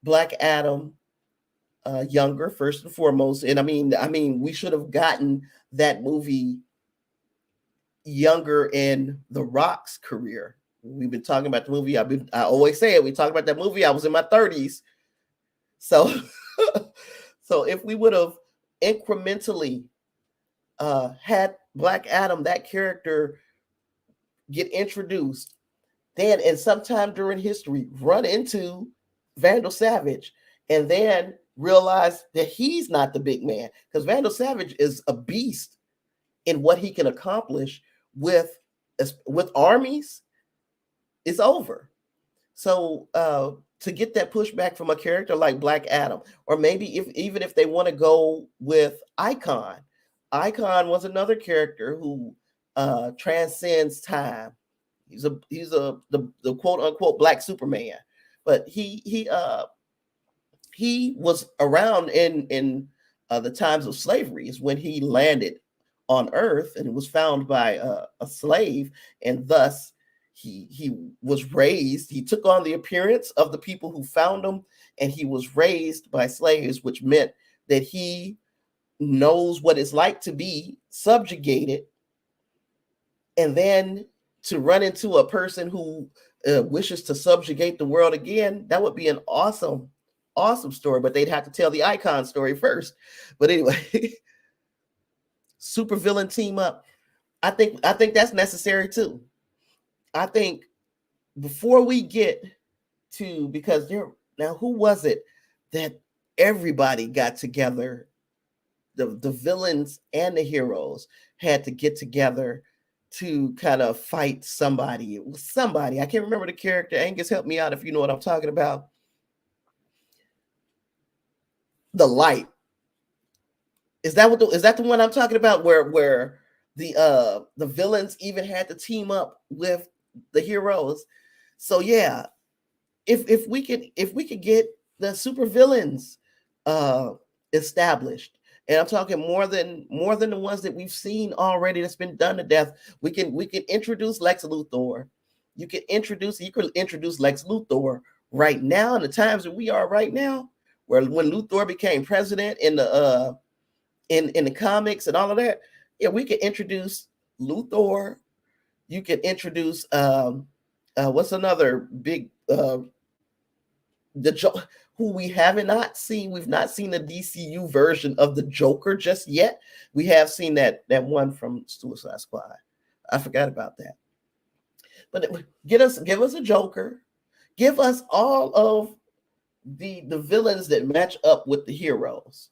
Black Adam younger, first and foremost, and I mean, we should have gotten that movie younger in The Rock's career. We've been talking about the movie. I always say it. We talk about that movie. I was in my 30s. So, so if we would have incrementally had Black Adam, that character, get introduced, then and sometime during history run into Vandal Savage, and then realize that he's not the big man, because Vandal Savage is a beast in what he can accomplish with armies, it's over. So to get that pushback from a character like Black Adam, or maybe even if they want to go with Icon was another character who transcends time. He's the quote unquote Black Superman, but he was around in the times of slavery. Is when he landed on Earth and was found by a slave, and thus he was raised. He took on the appearance of the people who found him, and he was raised by slaves, which meant that he knows what it's like to be subjugated, and then to run into a person who wishes to subjugate the world again. That would be an awesome story, but they'd have to tell the Icon story first. But anyway, supervillain team up. I think that's necessary too. I think before we get to, because now who was it that everybody got together? The villains and the heroes had to get together to kind of fight somebody. It was somebody. I can't remember the character. Angus, help me out if you know what I'm talking about. The Light. Is that the one I'm talking about, where the villains even had to team up with the heroes? So yeah, if we could get the super villains established, and I'm talking more than the ones that we've seen already that's been done to death. We can introduce Lex Luthor. You could introduce Lex Luthor right now in the times that we are right now, where when Luthor became president in the in the comics and all of that. Yeah, we could introduce Luthor. You could introduce what's another big who we have not seen. We've not seen the DCU version of the Joker just yet. We have seen that one from Suicide Squad. I forgot about that. But give us a Joker. Give us all of the villains that match up with the heroes.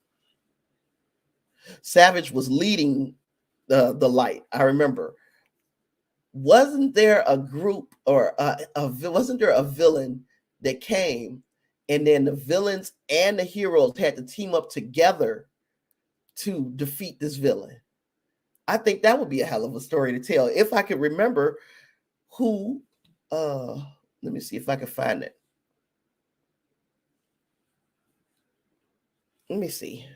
Savage was leading the Light. I remember. Wasn't there a group or wasn't there a villain that came, and then the villains and the heroes had to team up together to defeat this villain? I think that would be a hell of a story to tell. If I could remember who, let me see if I can find it. Let me see.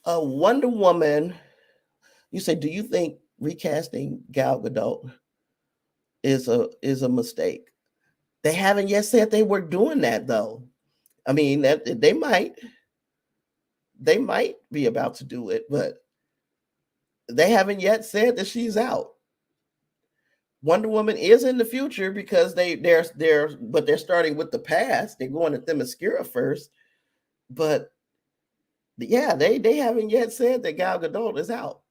Wonder Woman. You say, do you think recasting Gal Gadot is a mistake? They haven't yet said they were doing that, though. I mean, that they might be about to do it, but They haven't yet said that she's out. Wonder Woman is in the future because they're starting with the past. They're going to Themyscira first, but yeah, they haven't yet said that Gal Gadot is out.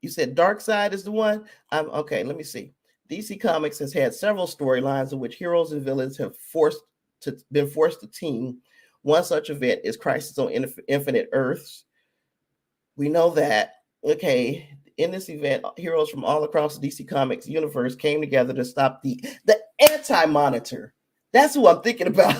You said Darkseid is the one. Okay. Let me see. DC Comics has had several storylines in which heroes and villains have been forced to team. One such event is Crisis on Infinite Earths. We know that. Okay, in this event, heroes from all across the DC Comics universe came together to stop the Anti-Monitor. That's who I'm thinking about.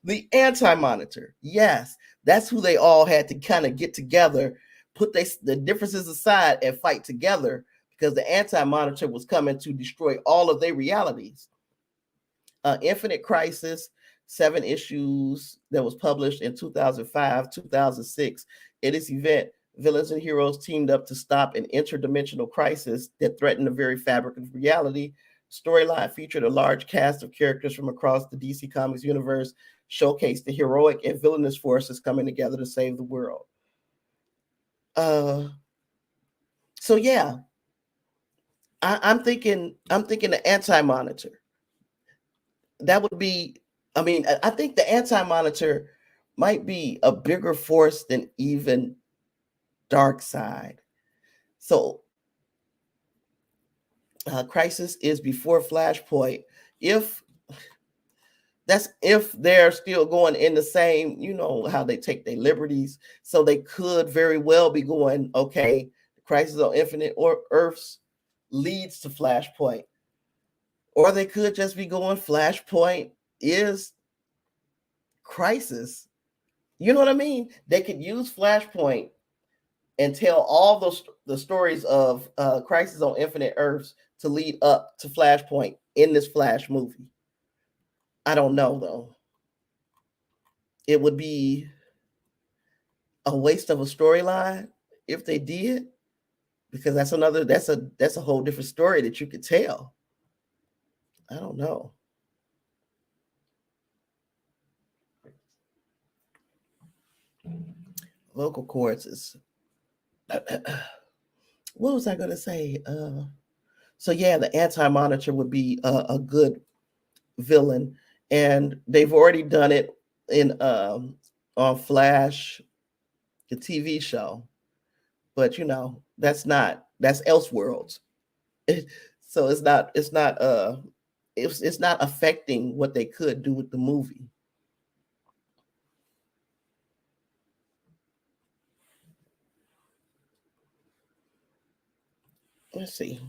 The Anti-Monitor. Yes, that's who they all had to kind of get together, put the differences aside and fight together, because the Anti-Monitor was coming to destroy all of their realities. Infinite Crisis, 7 issues that was published in 2005, 2006. In this event, villains and heroes teamed up to stop an interdimensional crisis that threatened the very fabric of reality. Storyline featured a large cast of characters from across the DC Comics universe, showcased the heroic and villainous forces coming together to save the world. So yeah, I'm thinking the Anti-Monitor. That would be, I mean, I think the Anti-Monitor might be a bigger force than even Darkseid. So Crisis is before Flashpoint. If they're still going in the same, you know, how they take their liberties. So they could very well be going, okay, Crisis on Infinite Earths leads to Flashpoint. Or they could just be going Flashpoint is Crisis. You know what I mean? They could use Flashpoint and tell all the stories of Crisis on Infinite Earths to lead up to Flashpoint in this Flash movie. I don't know though. It would be a waste of a storyline if they did, because that's a whole different story that you could tell. I don't know. Vocal cords is what was I going to say? So yeah, the Anti-Monitor would be a good villain, and they've already done it in on Flash, the TV show. But you know, that's Elseworlds. So it's not affecting what they could do with the movie. Let's see.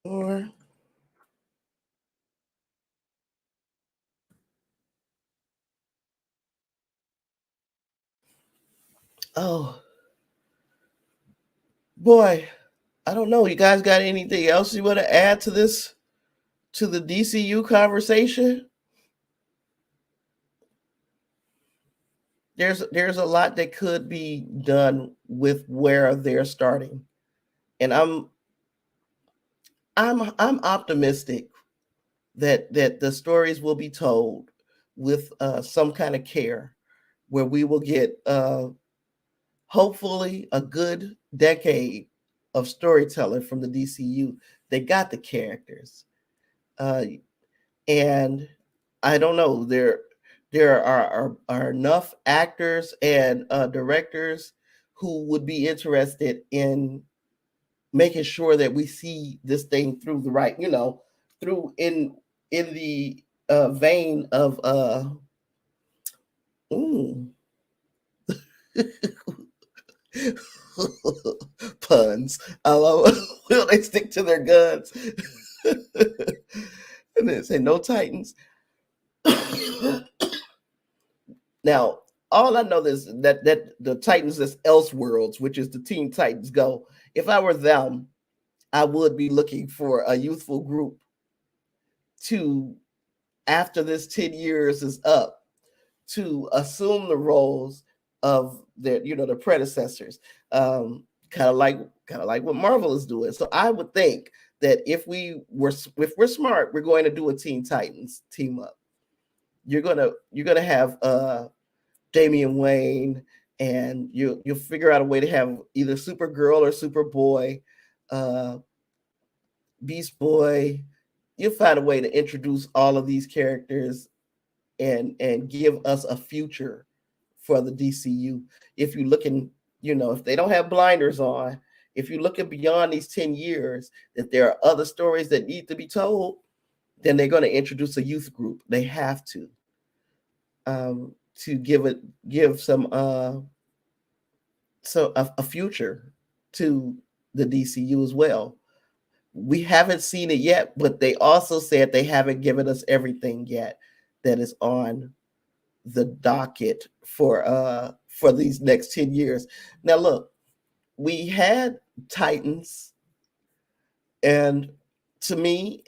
Or oh boy, I don't know. You guys got anything else you want to add to this, to the DCU conversation? There's a lot that could be done with where they're starting, and I'm optimistic that the stories will be told with some kind of care, where we will get hopefully a good decade of storytelling from the DCU. They got the characters, and I don't know, there are enough actors and directors who would be interested in making sure that we see this thing through the right, you know, through in the vein of puns. I love will they stick to their guns. And then say no Titans. Now, all I know is that the Titans is Elseworlds, which is the Teen Titans Go. If I were them, I would be looking for a youthful group to, after this 10 years is up, to assume the roles of their, the predecessors. Kind of like what Marvel is doing. So I would think that if we're smart, we're going to do a Teen Titans team up. You're gonna have Damian Wayne, and you'll figure out a way to have either Supergirl or Superboy, Beast Boy. You'll find a way to introduce all of these characters and give us a future for the DCU. If you're looking, if they don't have blinders on, if you're looking beyond these 10 years, that there are other stories that need to be told, then they're going to introduce a youth group. They have to give some a future to the DCU as well. We haven't seen it yet, but they also said they haven't given us everything yet that is on the docket for these next 10 years. Now look, we had Titans, and to me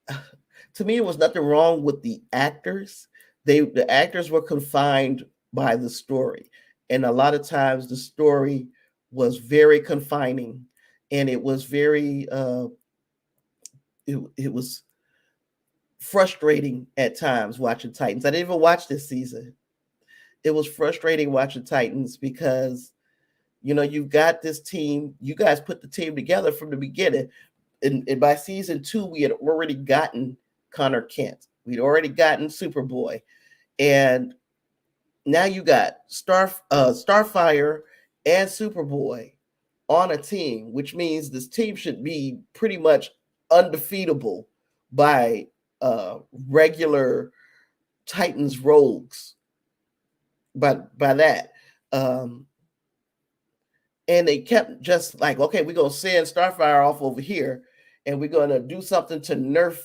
it was nothing wrong with the actors. The actors were confined by the story, and a lot of times the story was very confining, and it was very it was frustrating at times watching Titans. I didn't even watch this season. It was frustrating watching Titans because you've got this team. You guys put the team together from the beginning, and by season 2 we had already gotten Connor Kent. We'd already gotten Superboy, and now you got Starfire and Superboy on a team, which means this team should be pretty much undefeatable by regular Titans rogues. But by that, and they kept just like, okay, we're gonna send Starfire off over here, and we're gonna do something to nerf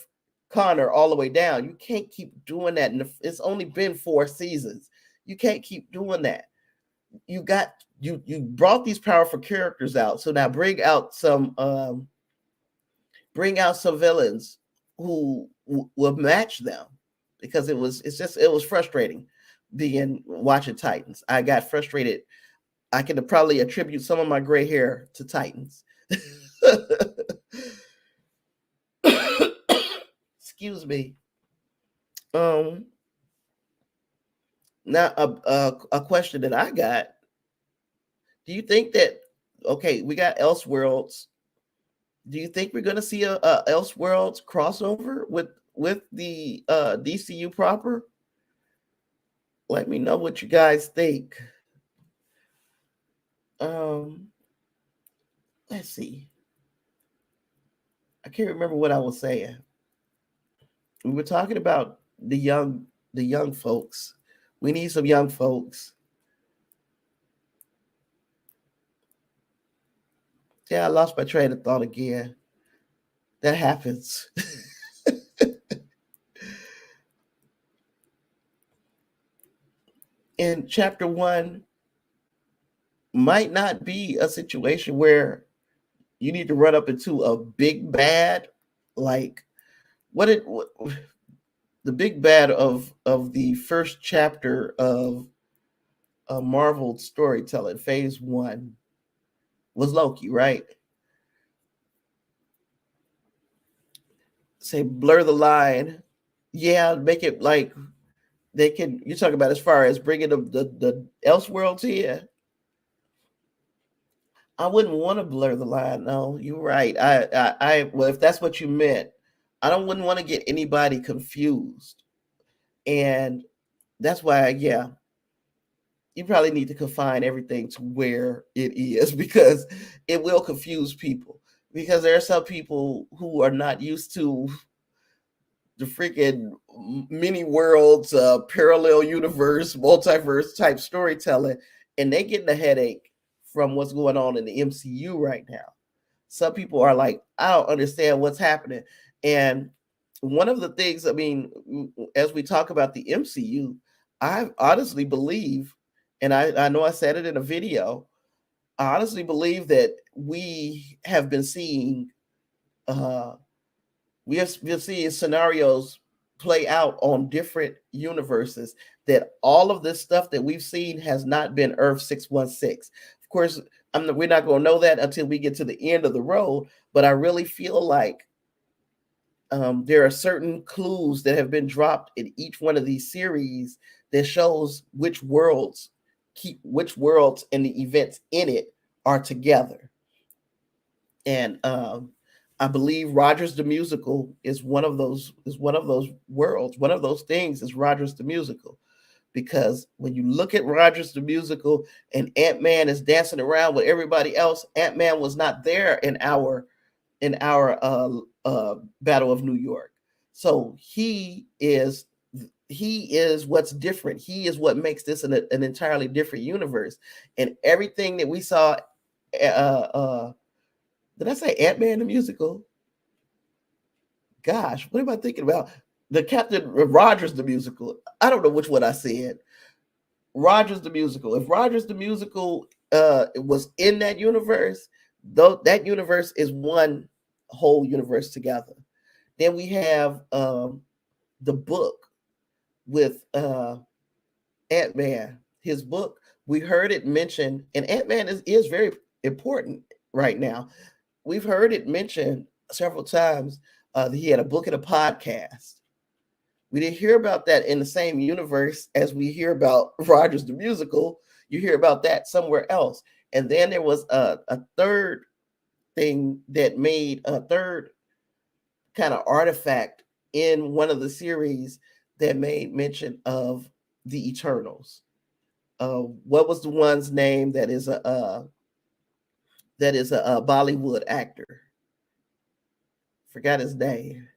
Connor all the way down. You can't keep doing that. It's only been 4 seasons. You can't keep doing that. You brought these powerful characters out, so now bring out some villains who will match them, because it was frustrating watching Titans. I got frustrated. I can probably attribute some of my gray hair to Titans. Excuse me. Now a question that I got. Do you think that, okay, we got Elseworlds. Do you think we're going to see a Elseworlds crossover with the DCU proper? Let me know what you guys think. Let's see. I can't remember what I was saying. We were talking about the young folks. We need some young folks. Yeah, I lost my train of thought again. That happens. In chapter 1 might not be a situation where you need to run up into a big bad, like the big bad of the first chapter of Marvel storytelling, phase 1, was Loki, right? Say blur the line. Yeah, make it like they can. You talk about as far as bringing the Elseworlds here. I wouldn't want to blur the line. No, you're right. Well, if that's what you meant, wouldn't want to get anybody confused, and that's why, yeah, you probably need to confine everything to where it is, because it will confuse people. Because there are some people who are not used to the freaking many worlds, parallel universe, multiverse type storytelling, and they getting a headache from what's going on in the MCU right now. Some people are like, I don't understand what's happening. And one of the things, I mean, as we talk about the MCU, I honestly believe, and I know I said it in a video, I honestly believe that we have been seeing scenarios play out on different universes that all of this stuff that we've seen has not been Earth 616. Of course, we're not going to know that until we get to the end of the road, but I really feel like there are certain clues that have been dropped in each one of these series that shows which worlds and the events in it are together. And I believe Rogers the Musical is one of those worlds. One of those things is Rogers the Musical, because when you look at Rogers the Musical and Ant-Man is dancing around with everybody else, Ant-Man was not there in our Battle of New York. So he is what's different. He is what makes this an entirely different universe. And everything that we saw, did I say Ant-Man the Musical? Gosh, what am I thinking about? The Captain Rogers the Musical. I don't know which one I said. Rogers the Musical. If Rogers the Musical was in that universe, though, that universe is one whole universe together. Then we have the book with Ant-Man. His book, we heard it mentioned, and Ant-Man is very important right now. We've heard it mentioned several times that he had a book and a podcast. We didn't hear about that in the same universe as we hear about Rogers the Musical. You hear about that somewhere else. And then there was a third thing that made a third kind of artifact in one of the series that made mention of the Eternals. What was the one's name that is a Bollywood actor? Forgot his name,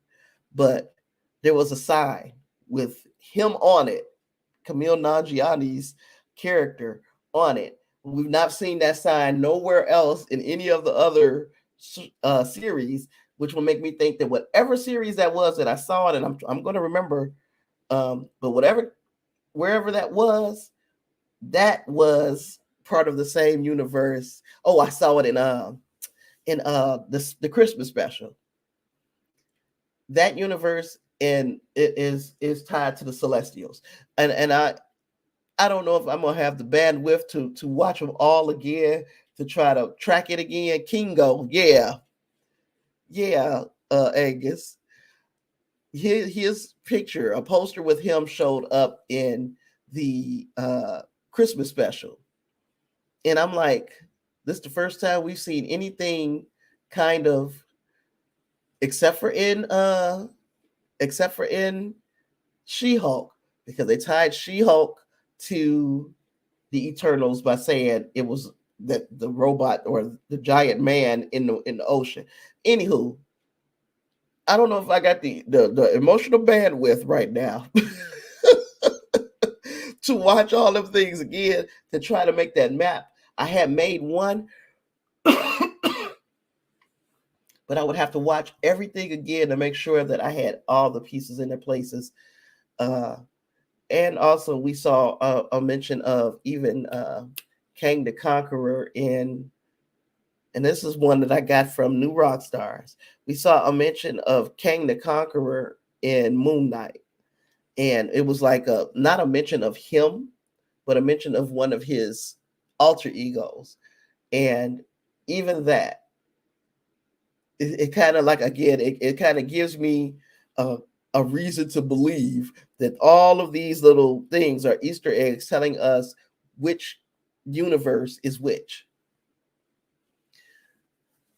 but there was a sign with him on it, Camille Nanjiani's character on it. We've not seen that sign nowhere else in any of the other series, which will make me think that whatever series that was that I saw it, and I'm going to remember, but wherever that was part of the same universe. Oh, I saw it in the Christmas special. That universe, and it is tied to the Celestials, and I don't know if I'm gonna have the bandwidth to watch them all again, to try to track it again. Kingo, yeah, Angus. His picture, a poster with him, showed up in the Christmas special, and I'm like, this is the first time we've seen anything kind of, except for in She-Hulk, because they tied She-Hulk to the Eternals by saying it was that the robot or the giant man in the ocean. Anywho, I don't know if I got the emotional bandwidth right now to watch all of things again, to try to make that map. I had made one, but I would have to watch everything again to make sure that I had all the pieces in their places. And also we saw a mention of even Kang the Conqueror and this is one that I got from New Rockstars. We saw a mention of Kang the Conqueror in Moon Knight. And it was like not a mention of him, but a mention of one of his alter egos. And even that, it kind of like, again, it kind of gives me a reason to believe that all of these little things are Easter eggs telling us which universe is which.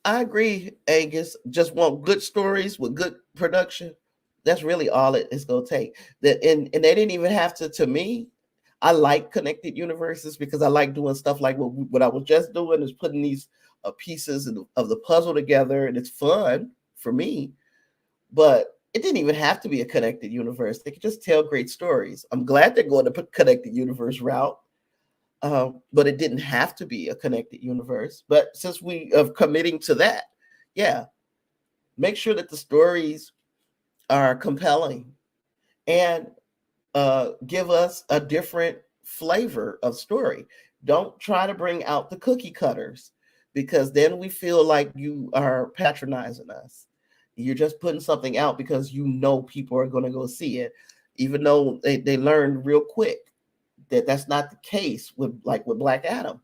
I agree, Angus. Just want good stories with good production. That's really all it's going to take. And they didn't even have to me. I like connected universes because I like doing stuff like what I was just doing, is putting these pieces of the puzzle together, and it's fun for me. But it didn't even have to be a connected universe. They could just tell great stories. I'm glad they're going to put connected universe route, but it didn't have to be a connected universe. But since we are committing to that, yeah, make sure that the stories are compelling and give us a different flavor of story. Don't try to bring out the cookie cutters, because then we feel like you are patronizing us. You're just putting something out because you know people are going to go see it, even though they learned real quick that's not the case with Black Adam.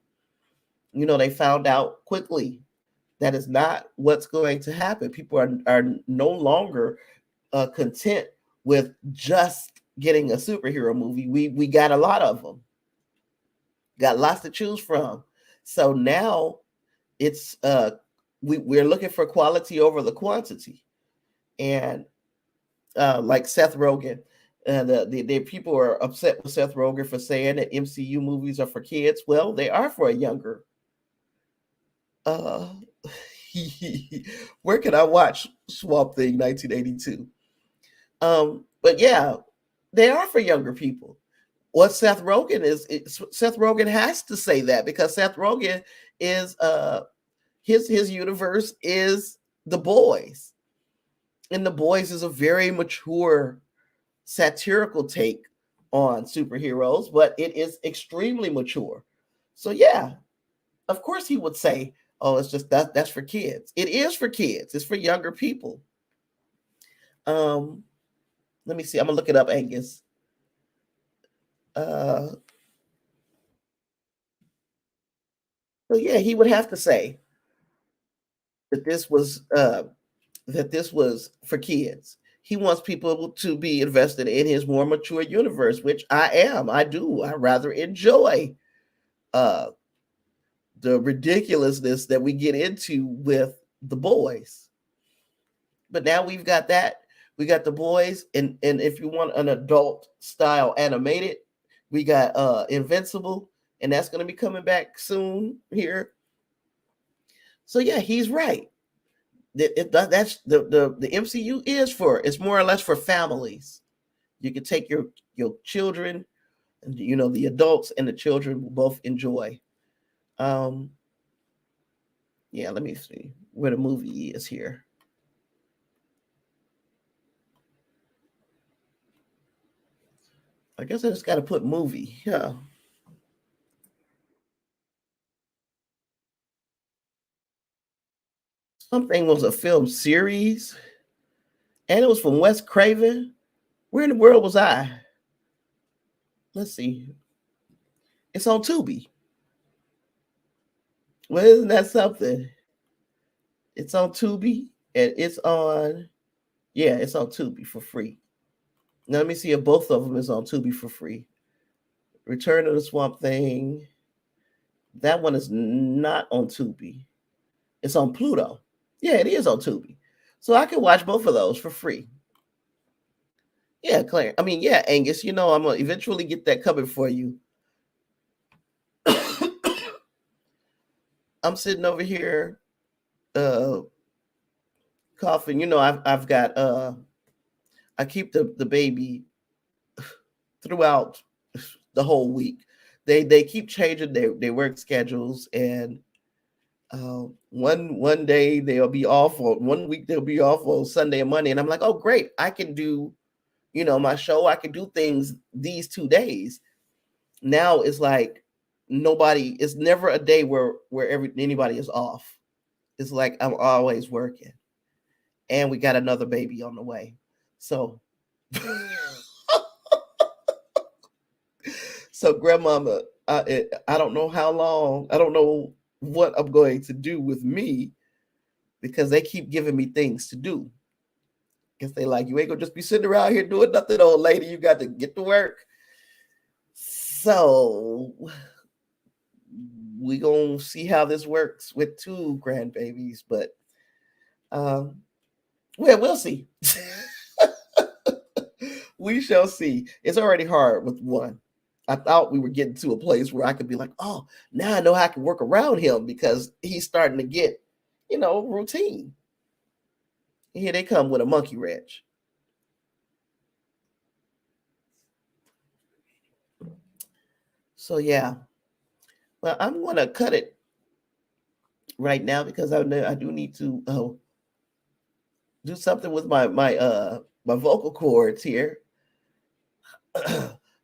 They found out quickly that is not what's going to happen. People are no longer content with just getting a superhero movie. We got a lot of them, got lots to choose from. So now it's we're looking for quality over the quantity, and like Seth Rogen. The people are upset with Seth Rogen for saying that MCU movies are for kids. Well, they are for a younger. Where can I watch Swamp Thing 1982? But yeah, they are for younger people. What Seth Rogen Seth Rogen has to say that, because Seth Rogen is his universe is The Boys, and The Boys is a very mature satirical take on superheroes, but it is extremely mature. So yeah, of course he would say, "Oh, it's just that's for kids." It is for kids. It's for younger people. Let me see. I'm gonna look it up, Angus. So yeah, he would have to say that this was for kids. He wants people to be invested in his more mature universe, which I am. I do. I rather enjoy uh, the ridiculousness that we get into with The Boys. But now we've got that. We got The Boys, and if you want an adult style animated, we got Invincible, and that's going to be coming back soon here. So yeah, he's right. That's the MCU is for, it's more or less for families. You can take your children, and the adults and the children will both enjoy. Yeah, let me see where the movie is here. I guess I just got to put movie. Yeah. Something was a film series, and it was from Wes Craven. Where in the world was I? Let's see. It's on Tubi. Well, isn't that something? It's on Tubi, and it's on, yeah, it's on Tubi for free. Now let me see if both of them is on Tubi for free. Return of the Swamp Thing. That one is not on Tubi. It's on Pluto. Yeah, it is on Tubi. So I can watch both of those for free. Yeah, Claire. I mean, yeah, Angus, I'm going to eventually get that coming for you. I'm sitting over here coughing. I've got I keep the baby throughout the whole week. They keep changing their work schedules, and one day they'll be off on, one week they'll be off on Sunday and Monday, and I'm like, oh great, I can do my show. I can do things these 2 days. Now it's like nobody. It's never a day where anybody is off. It's like I'm always working, and we got another baby on the way. So, so grandmama, I don't know how long. I don't know what I'm going to do with me, because they keep giving me things to do. Because they like, you ain't gonna just be sitting around here doing nothing, old lady. You got to get to work. So we gonna see how this works with 2 grandbabies, but well, we'll see. We shall see. It's already hard with 1. I thought we were getting to a place where I could be like, oh, now I know how I can work around him, because he's starting to get, routine. Here they come with a monkey wrench. So yeah, well, I'm gonna cut it right now, because I do need to do something with my vocal cords here.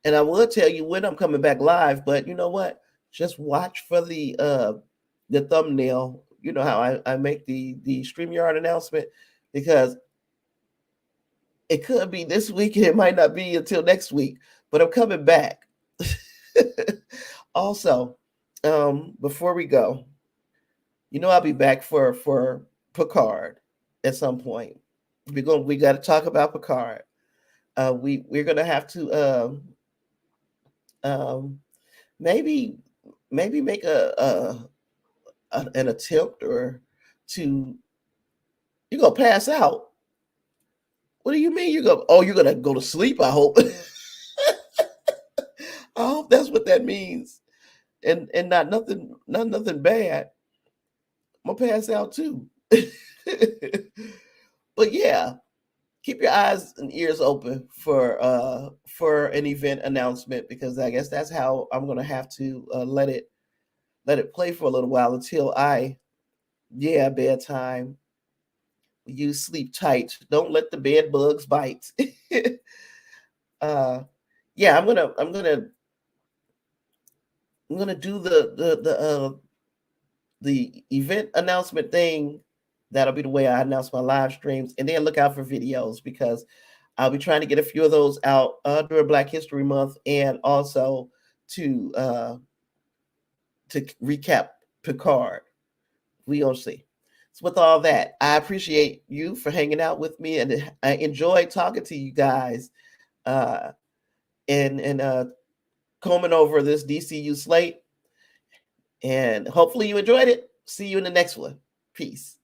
And I will tell you when I'm coming back live, but you know what? Just watch for the thumbnail. You know how I make the StreamYard announcement, because it could be this week and it might not be until next week, but I'm coming back. Also, before we go, I'll be back for Picard at some point. We got to talk about Picard. We're gonna have to um, maybe make an attempt or to. You gonna pass out? What do you mean you're gonna go to sleep? I hope. I hope that's what that means, and not nothing bad. I'm gonna pass out too. But yeah, keep your eyes and ears open for an event announcement, because I guess that's how I'm gonna have to let it play for a little while until bedtime. You sleep tight. Don't let the bed bugs bite. Yeah, I'm gonna do the event announcement thing. That'll be the way I announce my live streams, and then look out for videos, because I'll be trying to get a few of those out during Black History Month, and also to recap Picard. We gonna see. So with all that, I appreciate you for hanging out with me, and I enjoyed talking to you guys, uh, and combing over this DCU slate. And hopefully you enjoyed it. See you in the next one. Peace.